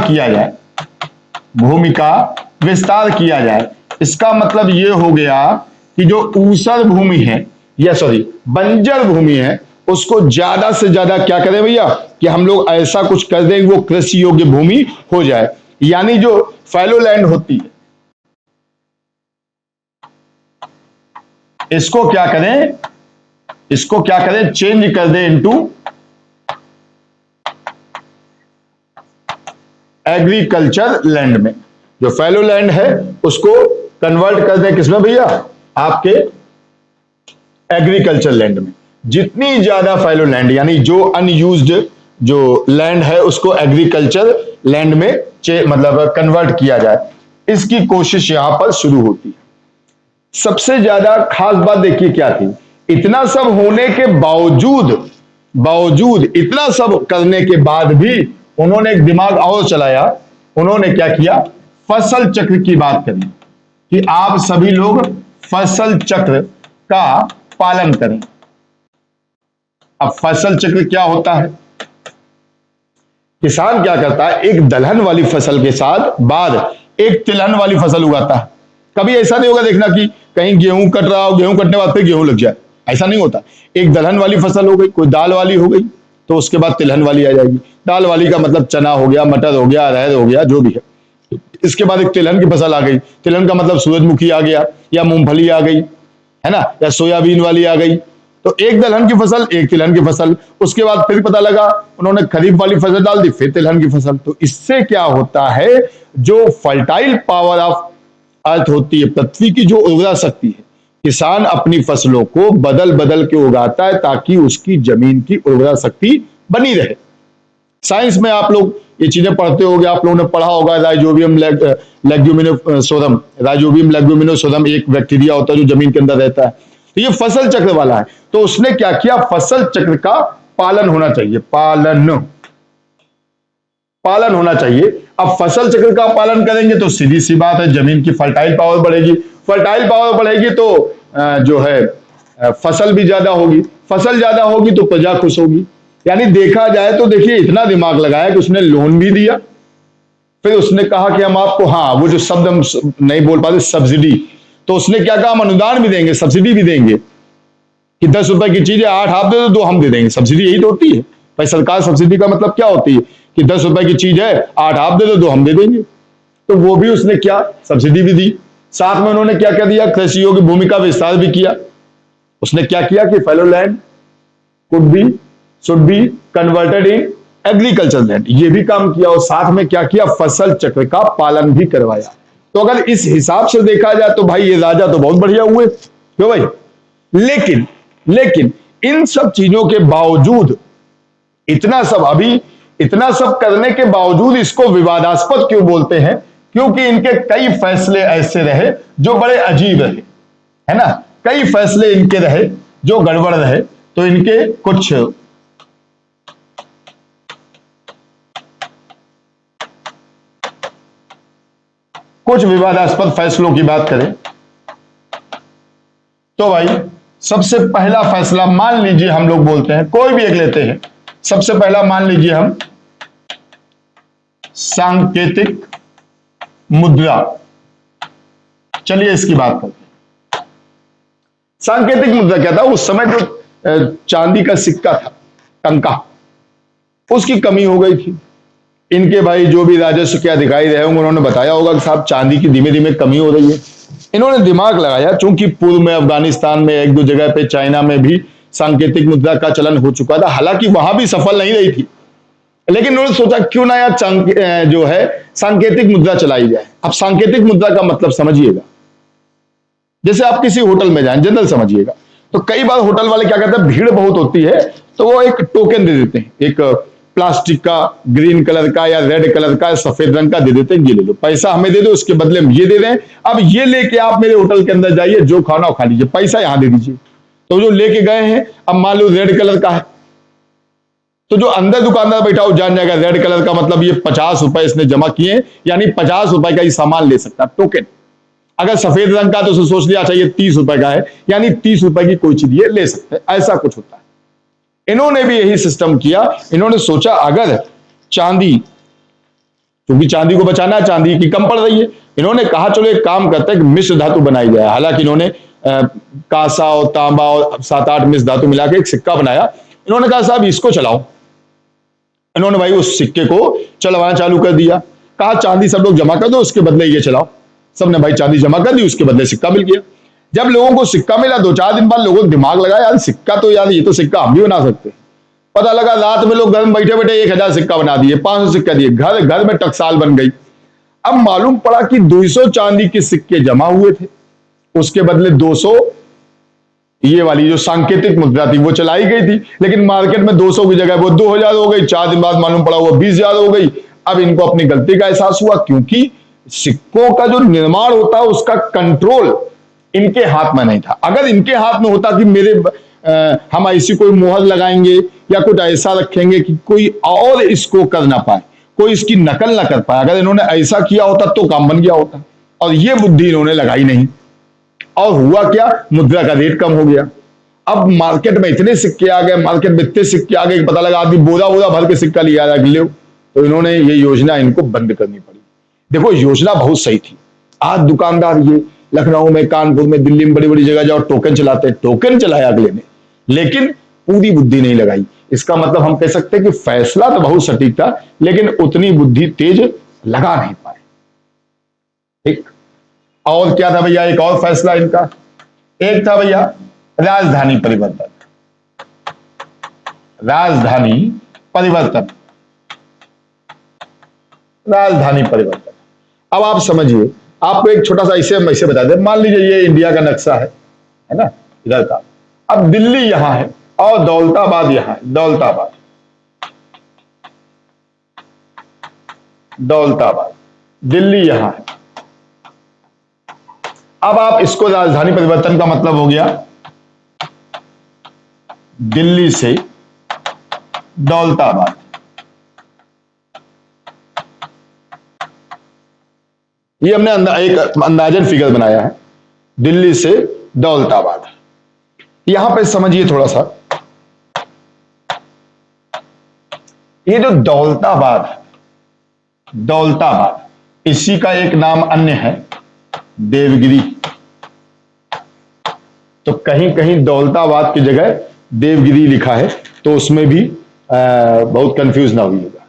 किया जाए। इसका मतलब ये हो गया कि जो ऊसर भूमि है, या सॉरी बंजर भूमि है, उसको ज्यादा से ज्यादा क्या करें भैया कि हम लोग ऐसा कुछ कर दें वो कृषि योग्य भूमि हो जाए। यानी जो फैलो लैंड होती है इसको क्या करें, इसको क्या करें, चेंज कर दें इनटू एग्रीकल्चर लैंड में। जो फैलो लैंड है उसको कन्वर्ट कर दें किसमें भैया, आपके एग्रीकल्चर लैंड में। जितनी ज्यादा फैलो लैंड यानी जो अनयूज्ड जो लैंड है उसको एग्रीकल्चर लैंड में मतलब कन्वर्ट किया जाए, इसकी कोशिश यहां पर शुरू होती है। सबसे ज्यादा खास बात देखिए क्या थी, इतना सब होने के बावजूद इतना सब करने के बाद भी उन्होंने एक दिमाग और चलाया। उन्होंने क्या किया, फसल चक्र की बात करी कि आप सभी लोग फसल चक्र का पालन करें। अब फसल चक्र क्या होता है, किसान क्या करता है, एक दलहन वाली फसल के साथ बाद एक तिलहन वाली फसल उगाता है। कभी ऐसा नहीं होगा देखना कि कहीं गेहूं कट रहा हो, गेहूं कटने बाद फिर गेहूं लग जाए, ऐसा नहीं होता। एक दलहन वाली फसल हो गई, कोई दाल वाली हो गई, तो उसके बाद तिलहन वाली आ जाएगी। दाल वाली का मतलब चना हो गया, मटर हो गया, अरहर हो गया, जो भी है। इसके बाद एक तिलहन की फसल आ गई, तिलहन का मतलब सूरजमुखी आ गया या मूंगफली आ गई, है ना, या सोयाबीन वाली आ गई। तो एक दलहन की फसल, एक तिलहन की फसल। उसके बाद फिर पता लगा उन्होंने खरीफ वाली फसल डाल दी, फिर तिलहन की फसल। तो इससे क्या होता है, जो फर्टाइल पावर ऑफ अर्थ होती है, पृथ्वी की जो उर्वरा शक्ति है, किसान अपनी फसलों को बदल बदल के उगाता है ताकि उसकी जमीन की उर्वरा शक्ति बनी रहे। साइंस में आप लोग ये चीजें पढ़ते होंगे, आप लोगों ने पढ़ा होगा राइजोबियम लेग्यूमिनोसोरम। राइजोबियम लेग्यूमिनोसोरम एक बैक्टीरिया होता है जो जमीन के अंदर रहता है। तो ये फसल चक्र वाला है। तो उसने क्या किया, फसल चक्र का पालन होना चाहिए, पालन होना चाहिए। अब फसल चक्र का पालन करेंगे तो सीधी सी बात है, जमीन की फर्टाइल पावर बढ़ेगी। फर्टाइल पावर बढ़ेगी तो जो है फसल भी ज्यादा होगी, फसल ज्यादा होगी तो प्रजा खुश होगी। यानी देखा जाए तो देखिए इतना दिमाग लगाया कि उसने लोन भी दिया, फिर उसने कहा कि हम आपको, हाँ वो जो शब्द हम नहीं बोल पाते, सब्सिडी, तो उसने क्या कहा, हम अनुदान भी देंगे, सब्सिडी भी देंगे कि 10 रुपए की चीज है 8 आप दे दो, 2 हम दे देंगे। सब्सिडी यही तो होती है भाई, सरकार सब्सिडी का मतलब क्या होती है कि 10 रुपए की चीज है 8 आप दे दो, 2 हम दे देंगे। तो वो भी उसने क्या, सब्सिडी भी दी। साथ में उन्होंने क्या क्या दिया, कृषि योग्य भूमि का विस्तार भी किया। उसने क्या किया कि fallow land should be converted in agriculture land, ये भी काम किया। और साथ में क्या किया, फसल चक्र का पालन भी करवाया। तो अगर इस हिसाब से देखा जाए तो भाई ये राजा तो बहुत बढ़िया हुए, क्यों भाई। लेकिन इन सब चीजों के बावजूद, इतना सब करने के बावजूद इसको विवादास्पद क्यों बोलते हैं, क्योंकि इनके कई फैसले ऐसे रहे जो बड़े अजीब रहे, है ना। कई फैसले इनके रहे जो गड़बड़ रहे। तो इनके कुछ विवादास्पद फैसलों की बात करें तो भाई सबसे पहला फैसला मान लीजिए, हम लोग बोलते हैं, कोई भी एक लेते हैं, सबसे पहला मान लीजिए हम सांकेतिक मुद्रा। चलिए इसकी बात करते हैं। सांकेतिक मुद्रा क्या था, उस समय जो चांदी का सिक्का था, टंका, उसकी कमी हो गई थी। इनके भाई जो भी राजस्व के अधिकारी रहे होंगे उन्होंने बताया होगा कि साहब चांदी की धीमे धीमे कमी हो रही है। इन्होंने दिमाग लगाया, चूंकि पूर्व में अफगानिस्तान में एक दो जगह पे, चाइना में भी सांकेतिक मुद्रा का चलन हो चुका था, हालांकि वहां भी सफल नहीं रही थी, लेकिन उन्होंने सोचा क्यों ना यार जो है सांकेतिक मुद्रा चलाई जाए। अब सांकेतिक मुद्रा का मतलब समझिएगा, जैसे आप किसी होटल में जाएं, जनरल समझिएगा, तो कई बार होटल वाले क्या करते हैं, भीड़ बहुत होती है तो वो एक टोकन दे देते हैं, एक प्लास्टिक का ग्रीन कलर का या रेड कलर का सफेद रंग का दे देते हैं, ये ले लो, पैसा हमें दे दो, उसके बदले में ये दे दें, अब ये लेके आप मेरे होटल के अंदर जाइए, जो खाना खा लीजिए, पैसा यहां दे दीजिए। तो जो लेके गए हैं, अब मान लो रेड कलर का है, तो जो अंदर दुकानदार बैठा हो जान जाएगा रेड कलर का मतलब ये 50 रुपए इसने जमा किए, यानी 50 रुपए का ये सामान ले सकता है, टोकन। अगर सफेद रंग का तो उसने सोच लिया अच्छा ये 30 रुपए का है, यानी 30 रुपए की कोई चीज ये ले सकते हैं, ऐसा कुछ होता है। इन्होंने भी यही सिस्टम किया। इन्होंने सोचा अगर चांदी, क्योंकि चांदी को बचाना है, चांदी की कम पड़ रही है, इन्होंने कहा चलो एक काम करते हैं कि मिश्र धातु बनाई जाए। हालांकि इन्होंने कांसा और तांबा और 7-8 मिश्र धातु मिला के एक सिक्का बनाया। इन्होंने कहा साहब इसको चलाओ। इन्होंने भाई उस सिक्के को चलवाना चालू कर दिया। कहा चांदी सब लोग जमा कर दो, उसके बदले ये चलाओ। सबने भाई चांदी जमा कर दी, उसके बदले सिक्का मिल गया। जब लोगों को सिक्का मिला, 2-4 दिन बाद लोगों ने दिमाग लगाया, यार सिक्का तो, यार ये तो सिक्का हम भी बना सकते हैं। पता लगा रात में लोग घर में बैठे बैठे 1000 सिक्का बना दिए, 500 सिक्का दिए, घर घर में टकसाल बन गई। अब मालूम पड़ा कि 200 चांदी के सिक्के जमा हुए थे, उसके बदले 200 ये वाली जो सांकेतिक मुद्रा थी वो चलाई गई थी, लेकिन मार्केट में 200 की जगह वो 2000 हो गई। 4 दिन बाद मालूम पड़ा वो 20,000 हो गई। अब इनको अपनी गलती का एहसास हुआ, क्योंकि सिक्कों का जो निर्माण होता है उसका कंट्रोल इनके हाथ में नहीं था। अगर इनके हाथ में होता कि हम ऐसी कोई मोहर लगाएंगे या कुछ ऐसा रखेंगे कि कोई और इसको कर ना पाए, कोई इसकी नकल ना कर पाए, अगर इन्होंने ऐसा किया होता तो काम बन गया होता। और ये बुद्धि इन्होंने लगाई नहीं, और हुआ क्या, मुद्रा का रेट कम हो गया। अब मार्केट में इतने सिक्के आ गए, मार्केट में इतने सिक्के आ गए कि पता लगा आदमी बोरा बोरा भर के सिक्का लिया जा ले। तो इन्होंने ये योजना इनको बंद करनी पड़ी। देखो योजना बहुत सही थी। आज दुकानदार ये लखनऊ में, कानपुर में, दिल्ली में बड़ी बड़ी जगह जाओ टोकन चलाते हैं, टोकन चलाया अगले ने, लेकिन पूरी बुद्धि नहीं लगाई। इसका मतलब हम कह सकते हैं कि फैसला तो बहुत सटीक था, लेकिन उतनी बुद्धि तेज लगा नहीं पाए। ठीक, और क्या था भैया, एक और फैसला इनका, एक था भैया राजधानी परिवर्तन। राजधानी परिवर्तन, राजधानी परिवर्तन। अब आप समझिए, आपको एक छोटा सा ऐसे बता दें, मान लीजिए ये इंडिया का नक्शा है ना, इधर का। अब दिल्ली यहां है और दौलताबाद यहां है, दौलताबाद, दौलताबाद, दिल्ली यहां है। अब आप इसको राजधानी परिवर्तन का मतलब हो गया दिल्ली से दौलताबाद। ये हमने एक अंदाजन फिगर बनाया है, दिल्ली से दौलताबाद। यहां पे समझिए थोड़ा सा, ये जो दौलताबाद है, दौलताबाद, इसी का एक नाम अन्य है देवगिरी। तो कहीं कहीं दौलताबाद की जगह देवगिरी लिखा है, तो उसमें भी बहुत कंफ्यूज ना होइएगा।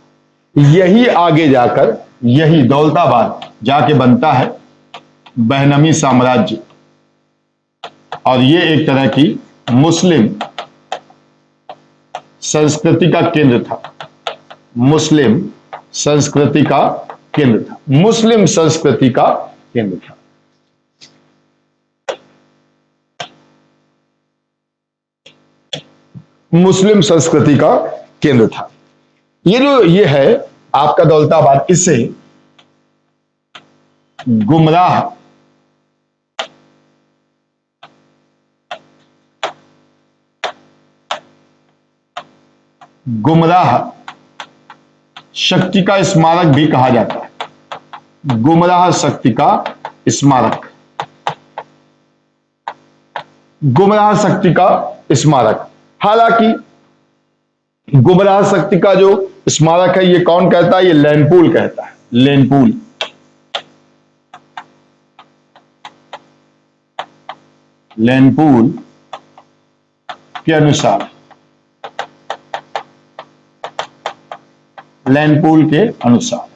यही आगे जाकर, यही दौलताबाद जाके बनता है बहनमी साम्राज्य, और ये एक तरह की मुस्लिम संस्कृति का केंद्र था। मुस्लिम संस्कृति का केंद्र था, मुस्लिम संस्कृति का केंद्र था। मुस्लिम संस्कृति का केंद्र था। ये है आपका दौलताबाद, इसे गुमराह शक्ति का स्मारक भी कहा जाता है। गुमराह शक्ति का स्मारक, गुमराह शक्ति का स्मारक। हालांकि गुमराह शक्ति का जो स्मारक है, ये कौन कहता है, ये लैंडपूल कहता है। लैंडपूल, लैंडपूल के अनुसार, लैंडपूल के अनुसार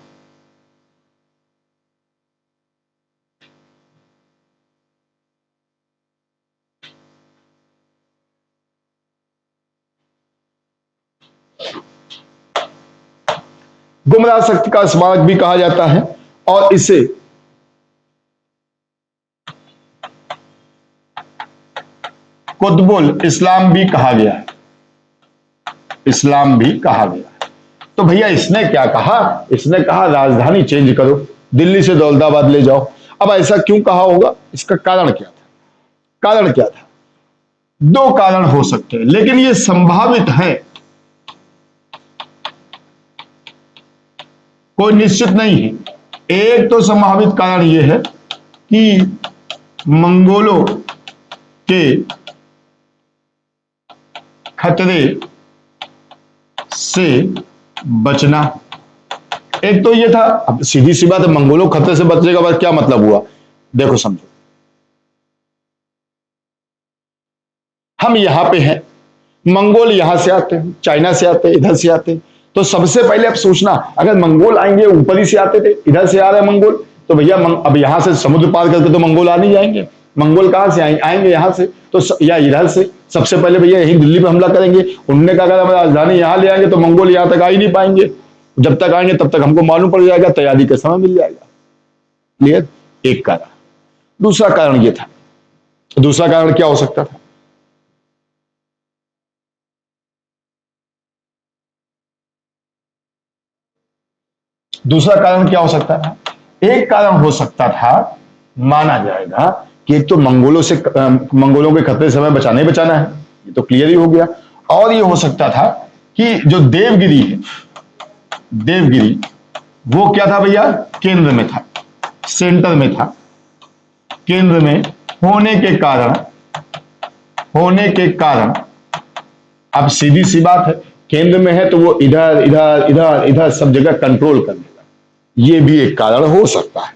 गुमराह शक्ति का स्मारक भी कहा जाता है, और इसे कुतुबुल इस्लाम भी कहा गया है। इस्लाम भी कहा गया है। तो भैया इसने क्या कहा, इसने कहा राजधानी चेंज करो, दिल्ली से दौलताबाद ले जाओ। अब ऐसा क्यों कहा होगा, इसका कारण क्या था? कारण क्या था? दो कारण हो सकते हैं, लेकिन ये संभावित है, कोई निश्चित नहीं है। एक तो संभावित कारण यह है कि मंगोलों के खतरे से बचना। एक तो ये था, अब सीधी सी बात है, मंगोलों खतरे से बचने का बाद क्या मतलब हुआ, देखो समझो। हम यहां पे हैं, मंगोल यहां से आते हैं, चाइना से आते हैं, इधर से आते हैं। तो सबसे पहले अब सोचना, अगर मंगोल आएंगे, ऊपर ही से आते थे, इधर से आ रहे हैं मंगोल, तो भैया अब यहां से समुद्र पार करके तो मंगोल आ नहीं जाएंगे। मंगोल कहां से आएंगे यहां से, तो या इधर से। सबसे पहले भैया यही दिल्ली पे हमला करेंगे। उन्होंने कहा अगर हम राजधानी यहां ले आएंगे तो मंगोल यहां तक आ ही नहीं पाएंगे। जब तक आएंगे तब तक हमको मालूम पड़ जाएगा, तैयारी का समय मिल जाएगा। क्लियर? एक कारण। दूसरा कारण यह था, दूसरा कारण क्या हो सकता था? दूसरा कारण क्या हो सकता था? एक कारण हो सकता था, माना जाएगा कि एक तो मंगोलों के खतरे से हमें बचाना ही बचाना है, ये तो क्लियर ही हो गया। और ये हो सकता था कि जो देवगिरी है, देवगिरी वो क्या था भैया? केंद्र में था, सेंटर में था। केंद्र में होने के कारण अब सीधी सी बात है, केंद्र में है तो वो इधर इधर इधर इधर सब जगह कंट्रोल कर लेगा। ये भी एक कारण हो सकता है।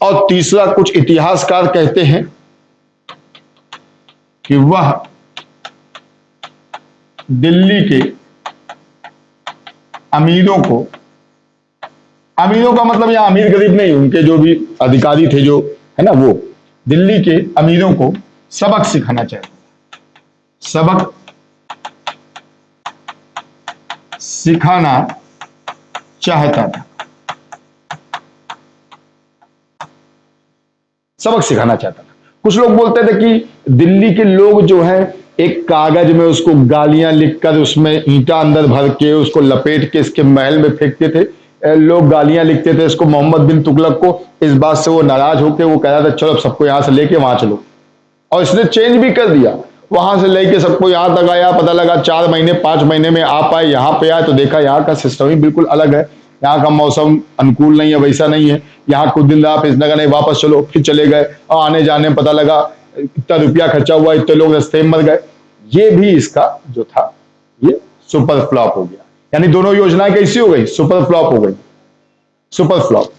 और तीसरा, कुछ इतिहासकार कहते हैं कि वह दिल्ली के अमीरों का मतलब यहां अमीर गरीब नहीं, उनके जो भी अधिकारी थे, जो है ना, वो दिल्ली के अमीरों को सबक सिखाना चाहते, सबक सिखाना चाहता था, सबक सिखाना चाहता था। कुछ लोग बोलते थे कि दिल्ली के लोग जो है एक कागज में उसको गालियां लिखकर, उसमें ईंटा अंदर भर के, उसको लपेट के इसके महल में फेंकते थे। लोग गालियां लिखते थे इसको, मोहम्मद बिन तुगलक को। इस बात से वो नाराज होकर वो कह रहा था चलो सबको यहां से लेके वहां चलो, और इसने चेंज भी कर दिया। वहां से लेके सबको यहां तक आया, पता लगा 4 महीने 5 महीने में आ पाए, यहां पे आए तो देखा यहाँ का सिस्टम ही बिल्कुल अलग है, यहाँ का मौसम अनुकूल नहीं है, वैसा नहीं है। यहाँ कुछ दिन रहा, इसने कहा नहीं वापस चलो, फिर चले गए, और आने जाने में पता लगा इतना रुपया खर्चा हुआ, इतने लोग रास्ते में मर गए। ये भी इसका जो था ये सुपर फ्लॉप हो गया। यानी दोनों योजनाएं कैसी हो गई? सुपर फ्लॉप हो गई, सुपर फ्लॉप।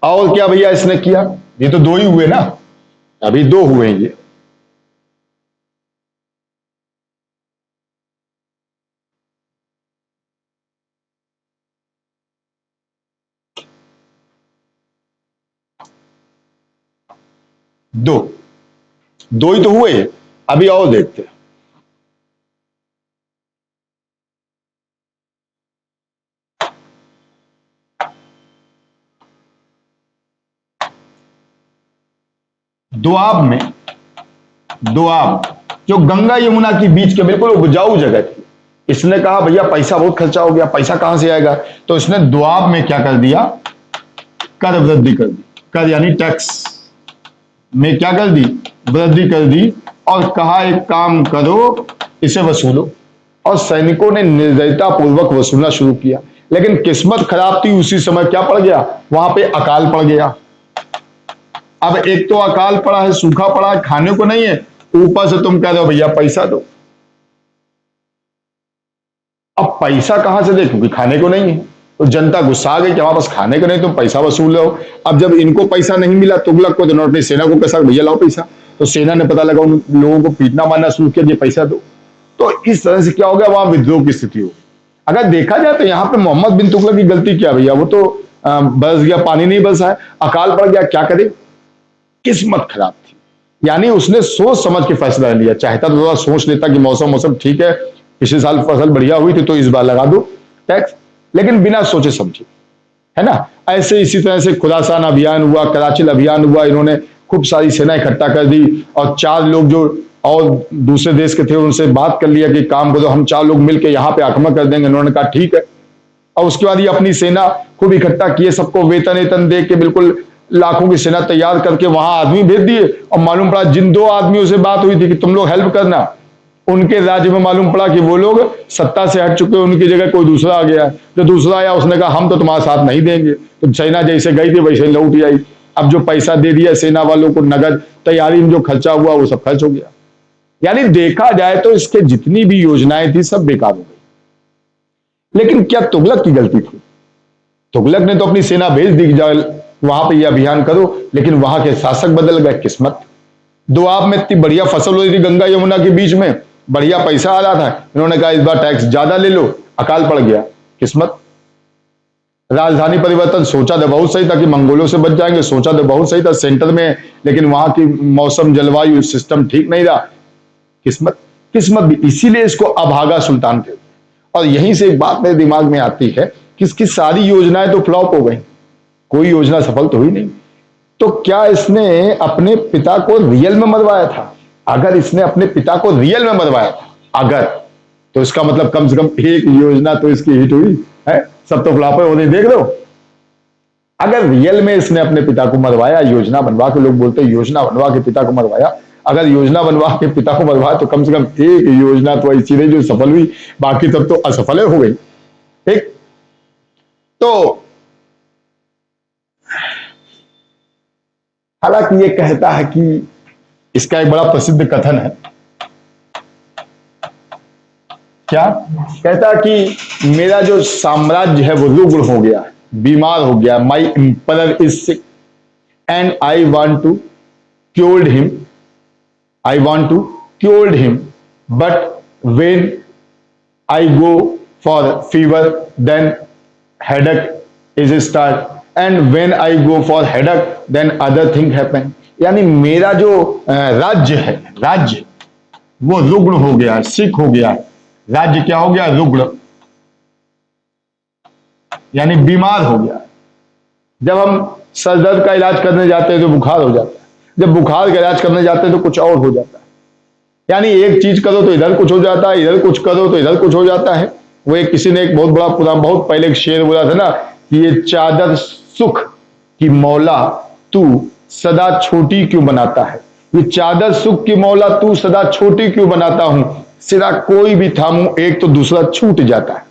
और क्या भैया इसने किया? ये तो 2 ही हुए ना, अभी 2 हुए ये। दो दो ही तो हुए, अभी और देखते हैं। दोआब जो गंगा यमुना के बीच के बिल्कुल उपजाऊ जगह थी, इसने कहा भैया पैसा बहुत खर्चा हो गया, पैसा कहां से आएगा? तो इसने दोआब में क्या कर दिया? कर वृद्धि कर दी। कर यानी टैक्स में क्या कर दी? वृद्धि कर दी। और कहा एक काम करो, इसे वसूलो। और सैनिकों ने निर्दयता पूर्वक वसूलना शुरू किया। लेकिन किस्मत खराब थी, उसी समय क्या पड़ गया? वहां पे अकाल पड़ गया। अब एक तो अकाल पड़ा है, सूखा पड़ा है, खाने को नहीं है, ऊपर से तुम कह रहे हो भैया पैसा दो। अब पैसा कहां से दे, क्योंकि खाने को नहीं है। तो जनता गुस्सा आ गई कि हमारे पास खाने को नहीं, तुम पैसा वसूल रहे हो। अब जब इनको पैसा नहीं मिला तुगलक को, तो उन्होंने अपनी सेना को कैसा भैया लाओ पैसा। तो सेना ने पता लगा उन लोगों को पीटना मारना शुरू किया, ये पैसा दो। तो इस तरह से क्या हो गया? वहां विद्रोह की स्थिति हो गई। अगर देखा जाए तो यहाँ पे मोहम्मद बिन तुगलक की गलती क्या भैया? वो तो बरस गया, पानी नहीं बरसा है, अकाल पड़ गया, क्या करे? किस्मत खराब थी। यानी उसने सोच समझ के फैसला लिया। चाहता तो थोड़ा सोच लेता कि मौसम ठीक है, पिछले साल फसल बढ़िया हुई थी तो इस बार लगा दो टैक्स, लेकिन बिना सोचे समझे, है ना। ऐसे इसी तरह से खुरासान अभियान हुआ, कराची अभियान हुआ, इन्होंने खूब सारी सेना इकट्ठा कर दी, और 4 लोग जो और दूसरे देश के थे उनसे बात कर लिया कि काम करो, हम 4 लोग मिलकर यहाँ पे आक्रमण कर देंगे। उन्होंने कहा ठीक है। और उसके बाद ये अपनी सेना खूब इकट्ठा किए, सबको वेतन वेतन दे के बिल्कुल लाखों की सेना तैयार करके वहां आदमी भेज दिए। और मालूम पड़ा जिन 2 आदमियों से बात हुई थी कि तुम लोग हेल्प करना, उनके राज्य में मालूम पड़ा कि वो लोग सत्ता से हट चुके, उनकी जगह कोई दूसरा आ गया। जो दूसरा आया उसने कहा हम तो तुम्हारा साथ नहीं देंगे। तो सेना जैसे गई थी वैसे ही लौट आई। अब जो पैसा दे दिया सेना वालों को नगद, तैयारी में जो खर्चा हुआ वो सब खर्च हो गया। यानी देखा जाए तो इसके जितनी भी योजनाएं थी सब बेकार हो गई। लेकिन क्या तुगलक की गलती थी? तुगलक ने तो अपनी सेना भेज दी जाए वहां पे ये अभियान करो, लेकिन वहां के शासक बदल गए, किस्मत। दोआब में इतनी बढ़िया फसल हो रही थी गंगा यमुना के बीच में, बढ़िया पैसा आ रहा था, इन्होंने कहा इस बार टैक्स ज्यादा ले लो, अकाल पड़ गया, किस्मत। राजधानी परिवर्तन सोचा तो बहुत सही था कि मंगोलों से बच जाएंगे, सोचा तो बहुत सही था सेंटर में, लेकिन वहां की मौसम जलवायु सिस्टम ठीक नहीं रहा, किस्मत। किस्मत भी, इसीलिए इसको अभागा सुल्तान कहते हैं। और यहीं से एक बात मेरे दिमाग में आती है कि इसकी सारी योजनाएं तो फ्लॉप हो गई, कोई योजना सफल तो हुई नहीं। तो क्या इसने अपने पिता को रियल में मरवाया था? अगर इसने अपने पिता को रियल में मरवाया था, अगर, तो इसका मतलब कम से कम एक योजना तो इसकी हिट हुई है, सब तो फ्लॉप होने देख लो। अगर रियल में इसने अपने पिता को मरवाया, योजना बनवा के, लोग बोलते हैं योजना बनवा के पिता को मरवाया, अगर योजना बनवा के पिता को मरवाया तो कम से कम एक योजना तो ऐसी रही जो सफल हुई, बाकी सब तो असफल हो गई। ठीक, तो हालांकि ये कहता है कि इसका एक बड़ा प्रसिद्ध कथन है, क्या कहता है कि मेरा जो साम्राज्य है वो रुग्ण हो गया, बीमार हो गया, my emperor is sick and I want to cured him, I want to cured him, but when I go for fever then headache is start and when I go for headache then other thing happen. यानी मेरा जो राज्य है, राज्य वो रुग्ण हो गया, सिक हो गया, राज्य क्या हो गया, रुग्ण, यानी बीमार हो गया। जब हम सर दर्द का इलाज करने जाते हैं तो बुखार हो जाता है, जब बुखार का इलाज करने जाते हैं तो कुछ और हो जाता है। यानी एक चीज करो तो इधर कुछ हो जाता है, इधर कुछ करो तो इधर कुछ हो जाता है। वो एक किसी ने एक बहुत बड़ा पुराना, बहुत पहले एक शेर बोला था ना कि ये चादर सुख की मौला तू सदा छोटी क्यों बनाता है, ये चादर सुख की मौला तू सदा छोटी क्यों बनाता हूं, सिरा कोई भी थामू एक तो दूसरा छूट जाता है।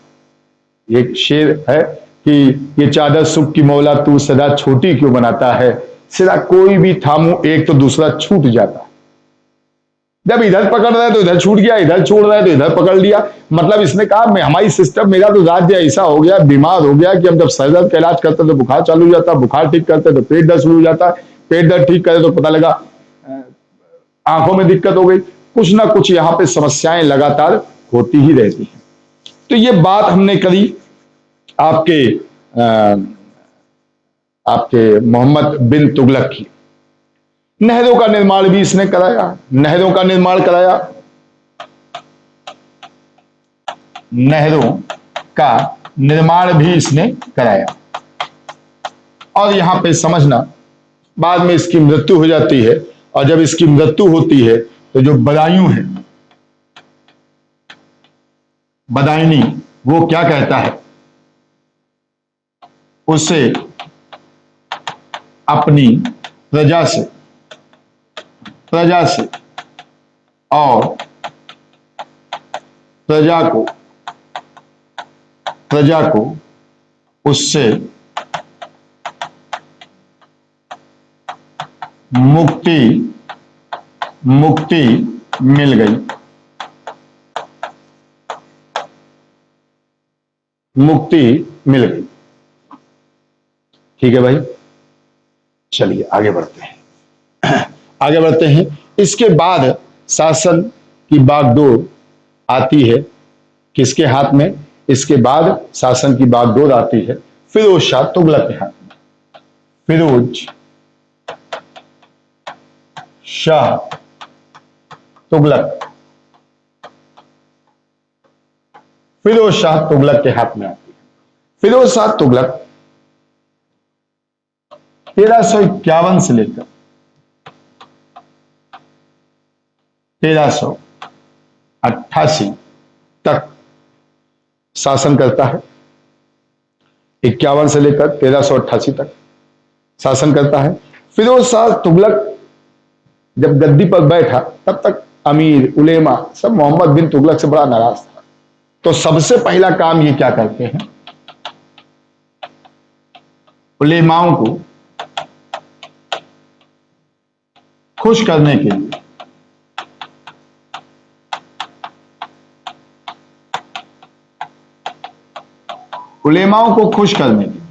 एक शेर है कि ये चादर सुख की मौला तू सदा छोटी क्यों बनाता है, सिरा कोई भी थामू एक तो दूसरा छूट जाता है। जब इधर पकड़ रहा है तो इधर छूट गया, इधर छोड़ रहा है तो इधर पकड़ लिया। मतलब इसने कहा मैं, हमारी सिस्टम, मेरा तो राज्य ऐसा हो गया, बीमार हो गया कि हम जब सर दर्द का इलाज करते तो बुखार चालू हो जाता, बुखार ठीक करते तो पेट दर्द शुरू हो जाता, पेट दर्द ठीक करे तो पता लगा आंखों में दिक्कत हो गई, कुछ ना कुछ यहाँ पे समस्याएं लगातार होती ही रहती हैं। तो ये बात हमने करी आपके मोहम्मद बिन तुगलक की। नहरों का निर्माण भी इसने कराया, नहरों का निर्माण कराया, नहरों का निर्माण भी इसने कराया। और यहां पे समझना, बाद में इसकी मृत्यु हो जाती है, और जब इसकी मृत्यु होती है तो जो बदायूं है, बदायूनी, वो क्या कहता है, उसे अपनी प्रजा से और प्रजा को उससे मुक्ति मिल गई, मुक्ति मिल गई। ठीक है भाई, चलिए आगे बढ़ते हैं, आगे बढ़ते हैं। इसके बाद शासन की बागडोर आती है, किसके हाथ में? इसके बाद शासन की बागडोर आती है फिरोज शाह तुगलक के हाथ में। फिरोज शाह तुगलक, फिरोज शाह तुगलक के हाथ में आती है। फिरोज शाह तुगलक 1351 से लेकर 1388 तक शासन करता है। 51 से लेकर 1388 तक शासन करता है। फिरोज शाह तुगलक जब गद्दी पर बैठा तब तक अमीर उलेमा सब मोहम्मद बिन तुगलक से बड़ा नाराज था। तो सबसे पहला काम ये क्या करते हैं, उलेमाओं को खुश करने के लिए उलेमाओं को खुश करने के लिए,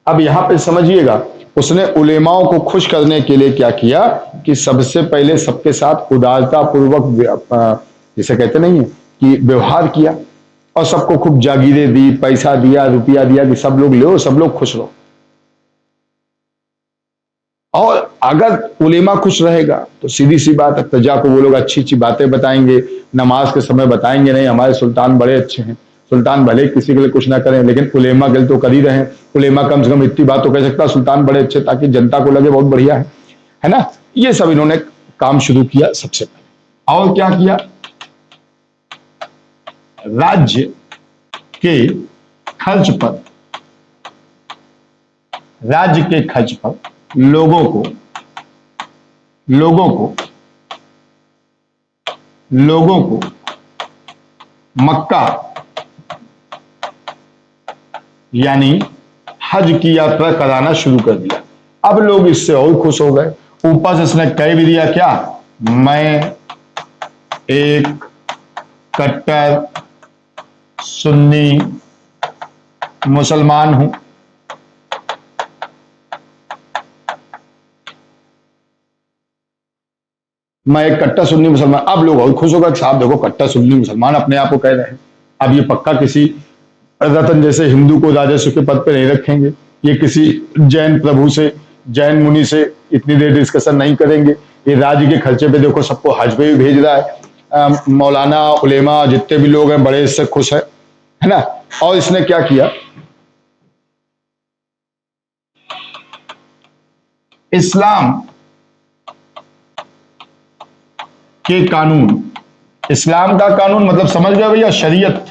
अब यहां पे समझिएगा, उसने उलेमाओं को खुश करने के लिए क्या किया कि सबसे पहले सबके साथ उदारता पूर्वक जिसे कहते नहीं है कि व्यवहार किया और सबको खूब जागीरें दी, पैसा दिया, रुपया दिया कि सब लोग लो, सब लोग खुश रहो। और अगर उलेमा खुश रहेगा तो सीधी सी बात है, प्रजा को वो लोग अच्छी अच्छी बातें बताएंगे, नमाज के समय बताएंगे नहीं हमारे सुल्तान बड़े अच्छे हैं। सुल्तान भले किसी के लिए कुछ ना करें लेकिन उलेमा के लिए तो कर ही रहे हैं। उलेमा कम से कम इतनी बात तो कह सकता है सुल्तान बड़े अच्छे, ताकि जनता को लगे बहुत बढ़िया है ना। ये सब इन्होंने काम शुरू किया सबसे पहले। और क्या किया, राज्य के खर्च पर, राज्य के खर्च पर लोगों को मक्का यानी हज की यात्रा कराना शुरू कर दिया। अब लोग इससे और खुश हो गए। ऊपर से इसने कह भी दिया क्या, मैं एक कट्टर सुन्नी मुसलमान हूं। मैं एक कट्टर सुन्नी मुसलमान। अब लोग और खुश हो गए, साहब देखो कट्टर सुन्नी मुसलमान अपने आप को कह रहे हैं। अब ये पक्का किसी रतन जैसे हिंदू को राजस्व के पद पे नहीं रखेंगे, ये किसी जैन प्रभु से, जैन मुनि से इतनी देर डिस्कशन नहीं करेंगे। ये राज्य के खर्चे पे देखो सबको हज पे भी भेज रहा है। मौलाना उलेमा जितने भी लोग हैं बड़े इससे खुश है ना। और इसने क्या किया, इस्लाम के कानून, इस्लाम का कानून मतलब समझ गए भैया, शरीयत,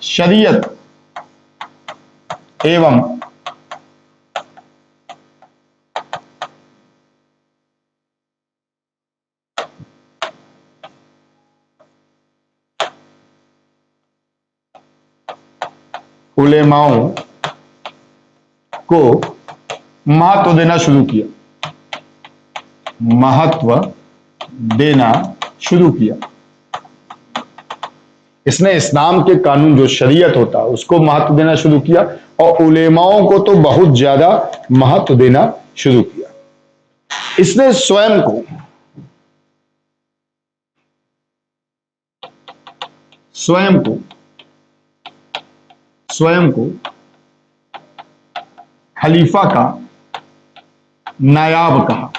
शरीयत एवं उलेमाओं को महत्व देना शुरू किया, महत्व देना शुरू किया। इसने इस्लाम के कानून जो शरीयत होता है उसको महत्व देना शुरू किया और उलेमाओं को तो बहुत ज्यादा महत्व देना शुरू किया। इसने स्वयं को खलीफा का नायाब कहा,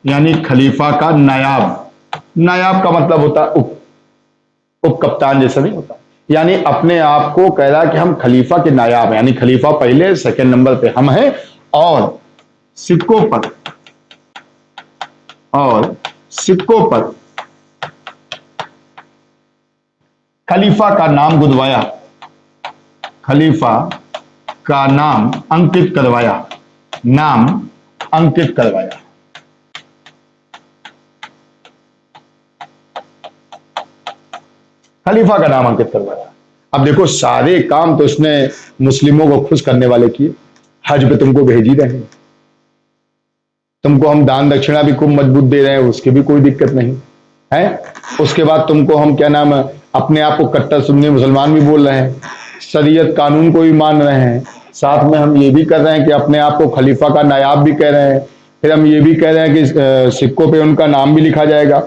यानी खलीफा का नायाब। नायाब का मतलब होता है उप कप्तान जैसा नहीं होता, यानी अपने आप को कह रहा कि हम खलीफा के नायाब हैं, यानी खलीफा पहले सेकंड नंबर पे हम हैं। और सिक्कों पर खलीफा का नाम गुदवाया, खलीफा का नाम अंकित करवाया, नाम अंकित करवाया। खलीफा का नाम अंकित करवाया। अब देखो सारे काम तो उसने मुस्लिमों को खुश करने वाले किए। हज पे तुमको भेज ही रहे हैं, तुमको हम दान दक्षिणा भी खूब मजबूत दे रहे हैं, उसकी भी कोई दिक्कत नहीं है। उसके बाद तुमको हम क्या नाम, अपने आप को कट्टर सुन्नी मुसलमान भी बोल रहे हैं, शरीयत कानून को भी मान रहे हैं, साथ में हम ये भी कर रहे हैं कि अपने आप को खलीफा का नायाब भी कह रहे हैं। फिर हम ये भी कह रहे हैं कि सिक्कों पे उनका नाम भी लिखा जाएगा।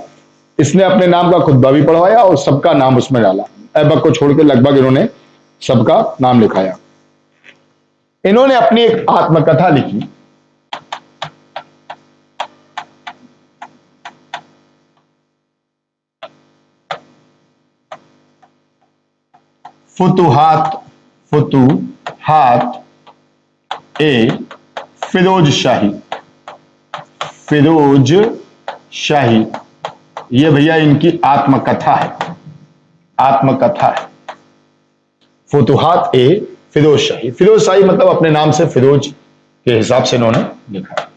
इसने अपने नाम का खुतबा भी पढ़वाया और सबका नाम उसमें डाला। ऐबक को छोड़ के लगभग इन्होंने सबका नाम लिखाया। इन्होंने अपनी एक आत्मकथा लिखी, फुतुहात ए फिरोज शाही। ये भैया इनकी आत्मकथा है। फुतुहात ए फिरोज शाही मतलब अपने नाम से फिरोज के हिसाब से इन्होंने लिखा है।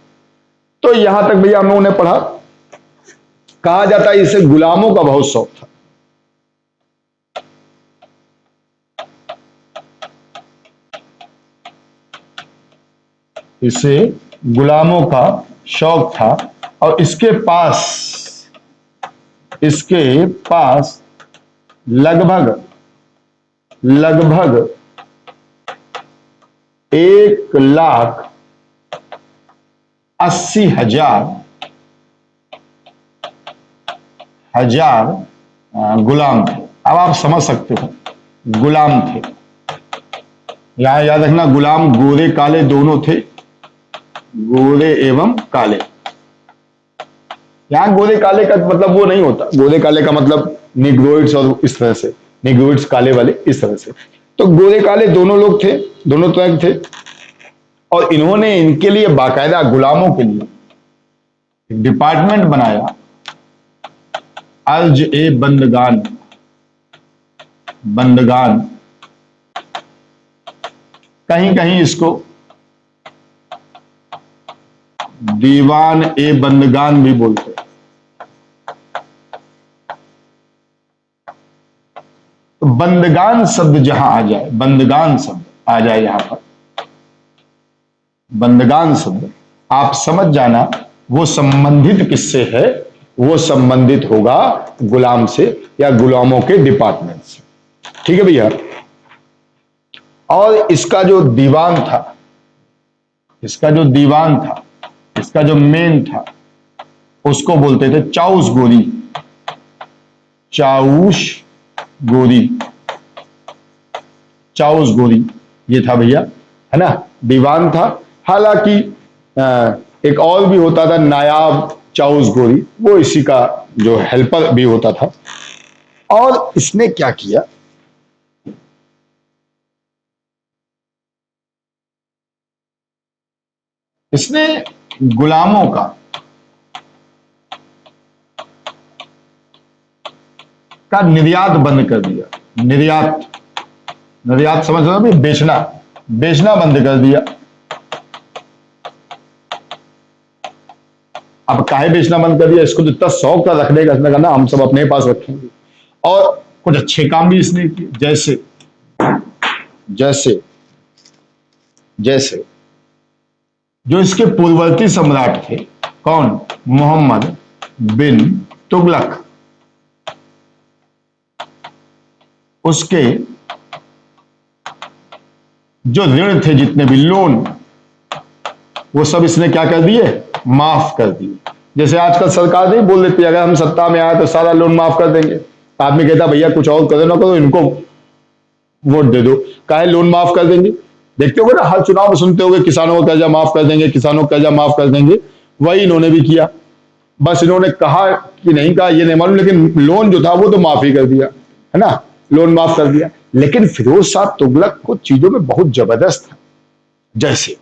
तो यहां तक भैया हम लोगों ने पढ़ा। कहा जाता है इसे गुलामों का बहुत शौक था। इसे गुलामों का शौक था और इसके पास लगभग 1,80,000 गुलाम थे। अब आप समझ सकते हो, गुलाम थे। यहां याद रखना, गुलाम गोरे काले दोनों थे, गोरे एवं काले। यहां गोरे काले का मतलब वो नहीं होता, गोरे काले का मतलब निग्रोइड्स और इस तरह से, निग्रोइड्स काले वाले इस तरह से। तो गोरे काले दोनों लोग थे, दोनों तरह के थे। और इन्होंने इनके लिए बाकायदा गुलामों के लिए डिपार्टमेंट बनाया, अर्ज ए बंदगान, बंदगान, कहीं कहीं इसको दीवान ए बंदगान भी बोलते हैं। तो बंदगान शब्द जहां आ जाए, बंदगान शब्द आ जाए यहां पर, बंदगान शब्द, आप समझ जाना वो संबंधित किससे है, वो संबंधित होगा गुलाम से या गुलामों के डिपार्टमेंट से। ठीक है भैया। और इसका जो दीवान था, इसका जो दीवान था, इसका जो मेन था, उसको बोलते थे चाउस गोरी, चाउस गोरी, चाउस गोरी, ये था भैया, है ना, दीवान था। हालांकि एक और भी होता था नायाब चाउस गोरी, वो इसी का जो हेल्पर भी होता था। और इसने क्या किया, इसने गुलामों का निर्यात बंद कर दिया। निर्यात, निर्यात समझ रहे हो भाई, बेचना, बेचना बंद कर दिया। अब काहे बेचना बंद कर दिया, इसको तो इतना शौक था रखने का, इसने कहा ना हम सब अपने पास रखेंगे। और कुछ अच्छे काम भी इसने किए, जैसे जैसे जैसे जो इसके पूर्ववर्ती सम्राट थे, कौन, मोहम्मद बिन तुगलक, उसके जो ऋण थे, जितने भी लोन, वो सब इसने क्या कर दिए, माफ कर दिए। जैसे आजकल सरकार नहीं बोल देती अगर हम सत्ता में आए तो सारा लोन माफ कर देंगे, आदमी कहता भैया कुछ और करो ना करो, इनको वोट दे दो, काहे लोन माफ कर देंगे। देखते हो ना, हर चुनाव में सुनते होगे किसानों का कर्जा माफ कर देंगे, किसानों का कर्जा माफ कर देंगे। वही इन्होंने भी किया, बस इन्होंने कहा कि नहीं कहा ये नहीं मालूम, लेकिन लोन जो था वो तो माफ ही कर दिया, है ना, लोन माफ कर दिया। लेकिन फिरोज शाह तुगलक को चीजों में बहुत जबरदस्त था। जैसे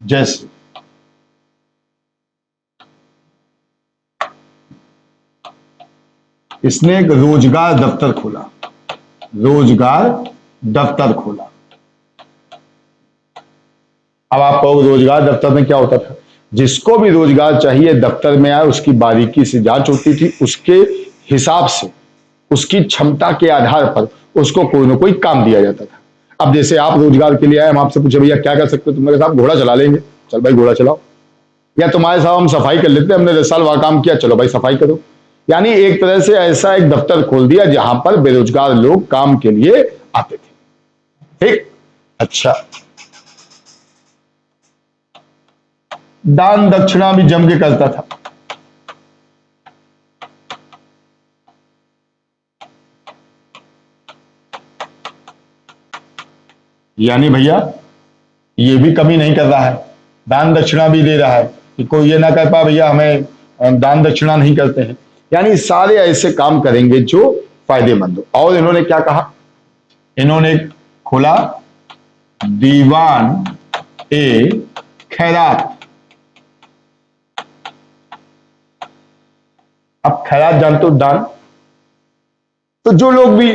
जैसे इसने एक रोजगार दफ्तर खोला, रोजगार दफ्तर खोला। अब आप कहोगे रोजगार दफ्तर में क्या होता था, जिसको भी रोजगार चाहिए दफ्तर में आए, उसकी बारीकी से जांच होती थी, उसके हिसाब से, उसकी क्षमता के आधार पर उसको कोई ना कोई काम दिया जाता था। अब जैसे आप रोजगार के लिए आए, हम आपसे पूछे भैया क्या कर सकते हो, तुम मेरे साथ घोड़ा चला लेंगे, चल भाई घोड़ा चलाओ। या तुम्हारे साथ हम सफाई कर लेते हैं, हमने 10 साल वहां काम किया, चलो भाई सफाई करो। यानी एक तरह से ऐसा एक दफ्तर खोल दिया जहां पर बेरोजगार लोग काम के लिए आते थे। ठीक, अच्छा, दान दक्षिणा भी जम के करता था। यानी भैया ये भी कमी नहीं कर रहा है, दान दक्षिणा भी दे रहा है, कि कोई ये ना कर पा भैया हमें दान दक्षिणा नहीं करते हैं। यानी सारे ऐसे काम करेंगे जो फायदेमंद हो। और इन्होंने क्या कहा, इन्होंने खोला दीवान ए खैरात। अब खैरात जानते हो, दान। तो जो लोग भी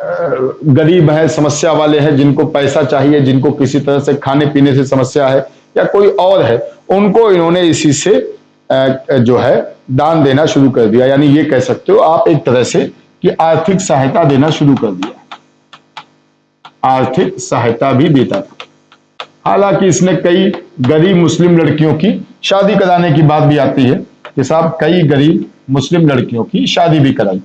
गरीब हैं, समस्या वाले हैं, जिनको पैसा चाहिए, जिनको किसी तरह से खाने पीने से समस्या है या कोई और है, उनको इन्होंने इसी से जो है दान देना शुरू कर दिया। यानी ये कह सकते हो आप एक तरह से कि आर्थिक सहायता देना शुरू कर दिया, आर्थिक सहायता भी देता था। हालांकि इसने कई गरीब मुस्लिम लड़कियों की शादी कराने की बात भी आती है कि साहब कई गरीब मुस्लिम लड़कियों की शादी भी कराई।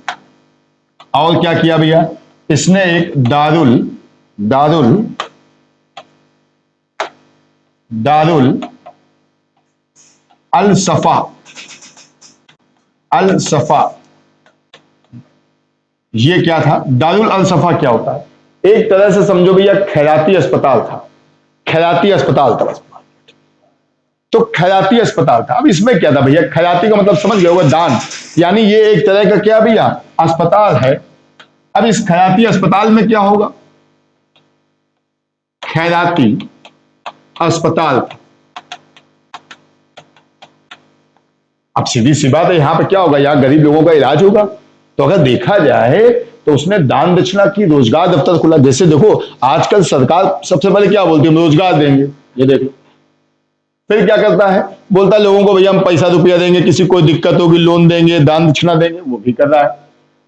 और क्या किया भैया, इसने एक दारुल दारुल दारुल अल सफा अल सफा, ये क्या था? दारुल अल सफा क्या होता है? एक तरह से समझो भैया खैराती अस्पताल था, खैराती अस्पताल था बस। तो खैराती अस्पताल था। अब इसमें क्या था भैया? खैराती का मतलब समझ गए होगा, दान, यानी ये एक तरह का क्या भैया? अस्पताल है। अब इस खैराती अस्पताल में क्या होगा? खैराती अस्पताल। अब सीधी सी बात है, यहां पे क्या होगा? यहां गरीब लोगों का इलाज होगा। तो अगर देखा जाए तो उसने दान दक्षिणा की, रोजगार दफ्तर खुला। जैसे देखो आजकल सरकार सबसे पहले क्या बोलती है? हम रोजगार देंगे, ये देखो। फिर क्या करता है? बोलता है लोगों को भैया हम पैसा रुपया देंगे, किसी को दिक्कत होगी लोन देंगे, दान दक्षिणा देंगे, वो भी कर रहा है।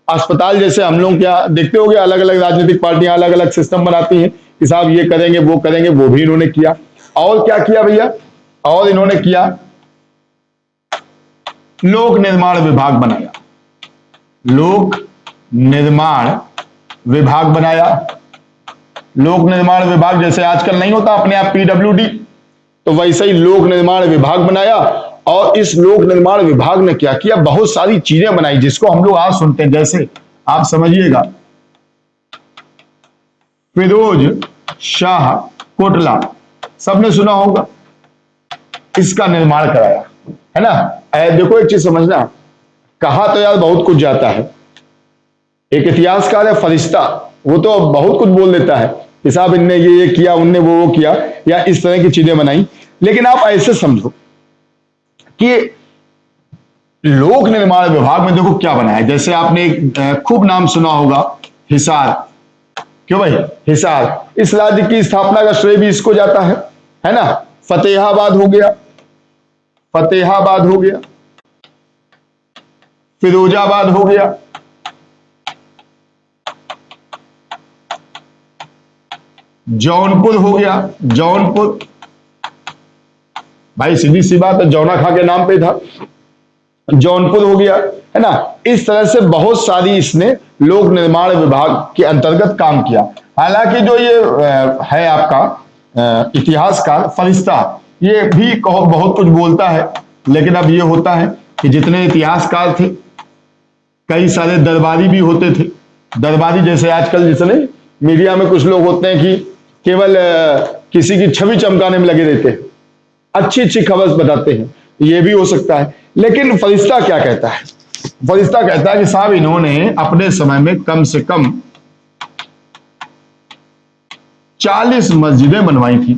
अस्पताल जैसे हम लोग क्या देखते हो गए, अलग अलग राजनीतिक पार्टियां अलग अलग सिस्टम बनाती हैं कि साहब ये करेंगे वो करेंगे, वो भी इन्होंने किया। और क्या किया भैया? और इन्होंने किया, लोक निर्माण विभाग बनाया। लोक निर्माण विभाग बनाया। लोक निर्माण विभाग जैसे आजकल नहीं होता अपने आप पीडब्ल्यूडी, तो वैसे ही लोक निर्माण विभाग बनाया। और इस लोक निर्माण विभाग ने क्या किया? बहुत सारी चीजें बनाई जिसको हम लोग आज सुनते हैं। जैसे आप समझिएगा, फिरोज शाह कोटला, सबने सुना होगा, इसका निर्माण कराया, है ना? देखो एक चीज समझना, कहा तो यार बहुत कुछ जाता है। एक इतिहासकार है फरिश्ता, वो तो बहुत कुछ बोल देता है कि साहब इनने ये किया, उनने वो किया, या इस तरह की चीजें बनाई। लेकिन आप ऐसे समझो कि लोक निर्माण विभाग में देखो क्या बनाया। जैसे आपने एक खूब नाम सुना होगा, हिसार। क्यों भाई? हिसार। इस राज्य की स्थापना का श्रेय भी इसको जाता है ना? फतेहाबाद हो गया, फतेहाबाद हो गया, फिरोजाबाद हो गया, जौनपुर हो गया, जौनपुर। भाई सीधी सी बात है, जौना खा के नाम पे था, जौनपुर हो गया, है ना? इस तरह से बहुत सारी इसने लोक निर्माण विभाग के अंतर्गत काम किया। हालांकि जो ये है आपका इतिहासकार फरिश्ता, ये भी कहो बहुत कुछ बोलता है। लेकिन अब ये होता है कि जितने इतिहासकार थे, कई सारे दरबारी भी होते थे। दरबारी जैसे आजकल जितने मीडिया में कुछ लोग होते हैं कि केवल किसी की छवि चमकाने में लगे रहते हैं, अच्छी अच्छी खबर बताते हैं, ये भी हो सकता है। लेकिन फरिश्ता क्या कहता है? फरिश्ता कहता है कि साहब इन्होंने अपने समय में कम से कम 40 मस्जिदें बनवाई थी।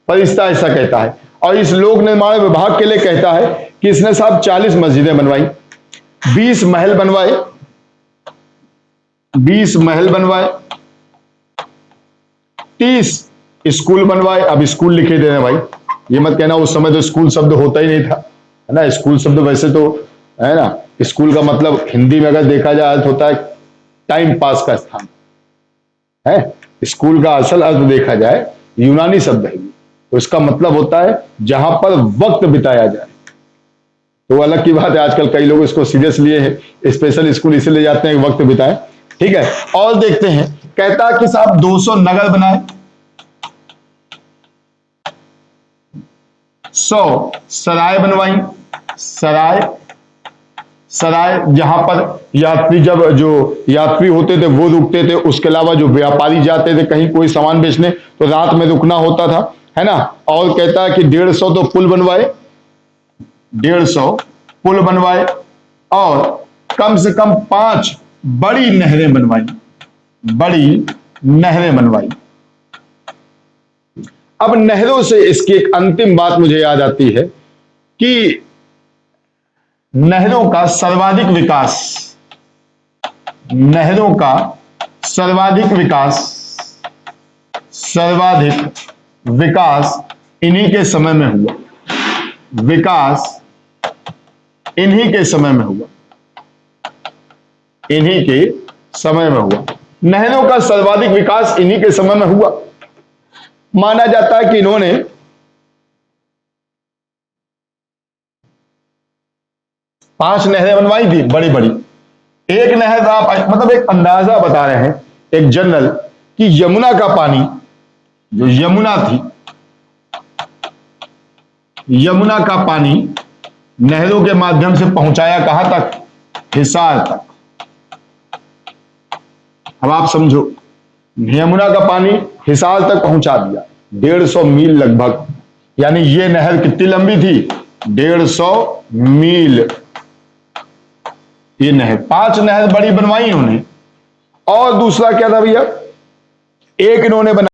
फरिश्ता ऐसा कहता है। और इस लोक निर्माण विभाग के लिए कहता है कि इसने साहब 40 मस्जिदें बनवाई, 20 महल बनवाए, 20 महल बनवाए, 30 स्कूल बनवाए। अब स्कूल लिखे दे रहे हैं भाई, ये मत कहना उस समय तो स्कूल शब्द होता ही नहीं था, है ना? स्कूल शब्द वैसे तो, है ना, स्कूल का मतलब हिंदी में अगर देखा जाए अर्थ होता है टाइम पास का स्थान, है। स्कूल का असल अर्थ देखा जाए यूनानी शब्द है, तो इसका मतलब होता है जहां पर वक्त बिताया जाए। तो अलग की बात है, आजकल कई लोग इसको सीरियस लिए हैं, स्पेशल स्कूल इसीलिए जाते हैं वक्त बिताएं। ठीक है, और देखते हैं, कहता है कि साहब 200 नगर बनाए, 100 सराय बनवाई। सराय, सराय जहां पर यात्री, जब जो यात्री होते थे वो रुकते थे, उसके अलावा जो व्यापारी जाते थे कहीं कोई सामान बेचने तो रात में रुकना होता था, है ना? और कहता है कि 150 तो पुल बनवाए, 150 पुल बनवाए, और कम से कम 5 बड़ी नहरें बनवाई, बड़ी नहरें बनवाई। अब नहरों से इसकी एक अंतिम बात मुझे याद आती है कि नहरों का सर्वाधिक विकास, नहरों का सर्वाधिक विकास, सर्वाधिक विकास इन्हीं के समय में हुआ। विकास इन्हीं के समय में हुआ, इन्हीं के समय में हुआ। नहरों का सर्वाधिक विकास इन्हीं के समय में हुआ। माना जाता है कि इन्होंने 5 नहरें बनवाई थी बड़ी बड़ी। एक नहर आप मतलब एक अंदाजा बता रहे हैं एक जनरल कि यमुना का पानी, जो यमुना थी, यमुना का पानी नहरों के माध्यम से पहुंचाया कहां तक? हिसार तक। अब आप समझो, यमुना का पानी हिसार तक पहुंचा दिया, 150 मील लगभग। यानी ये नहर कितनी लंबी थी? 150 मील। ये नहर, 5 नहर बड़ी बनवाई इन्होंने। और दूसरा क्या था भैया? एक इन्होंने बना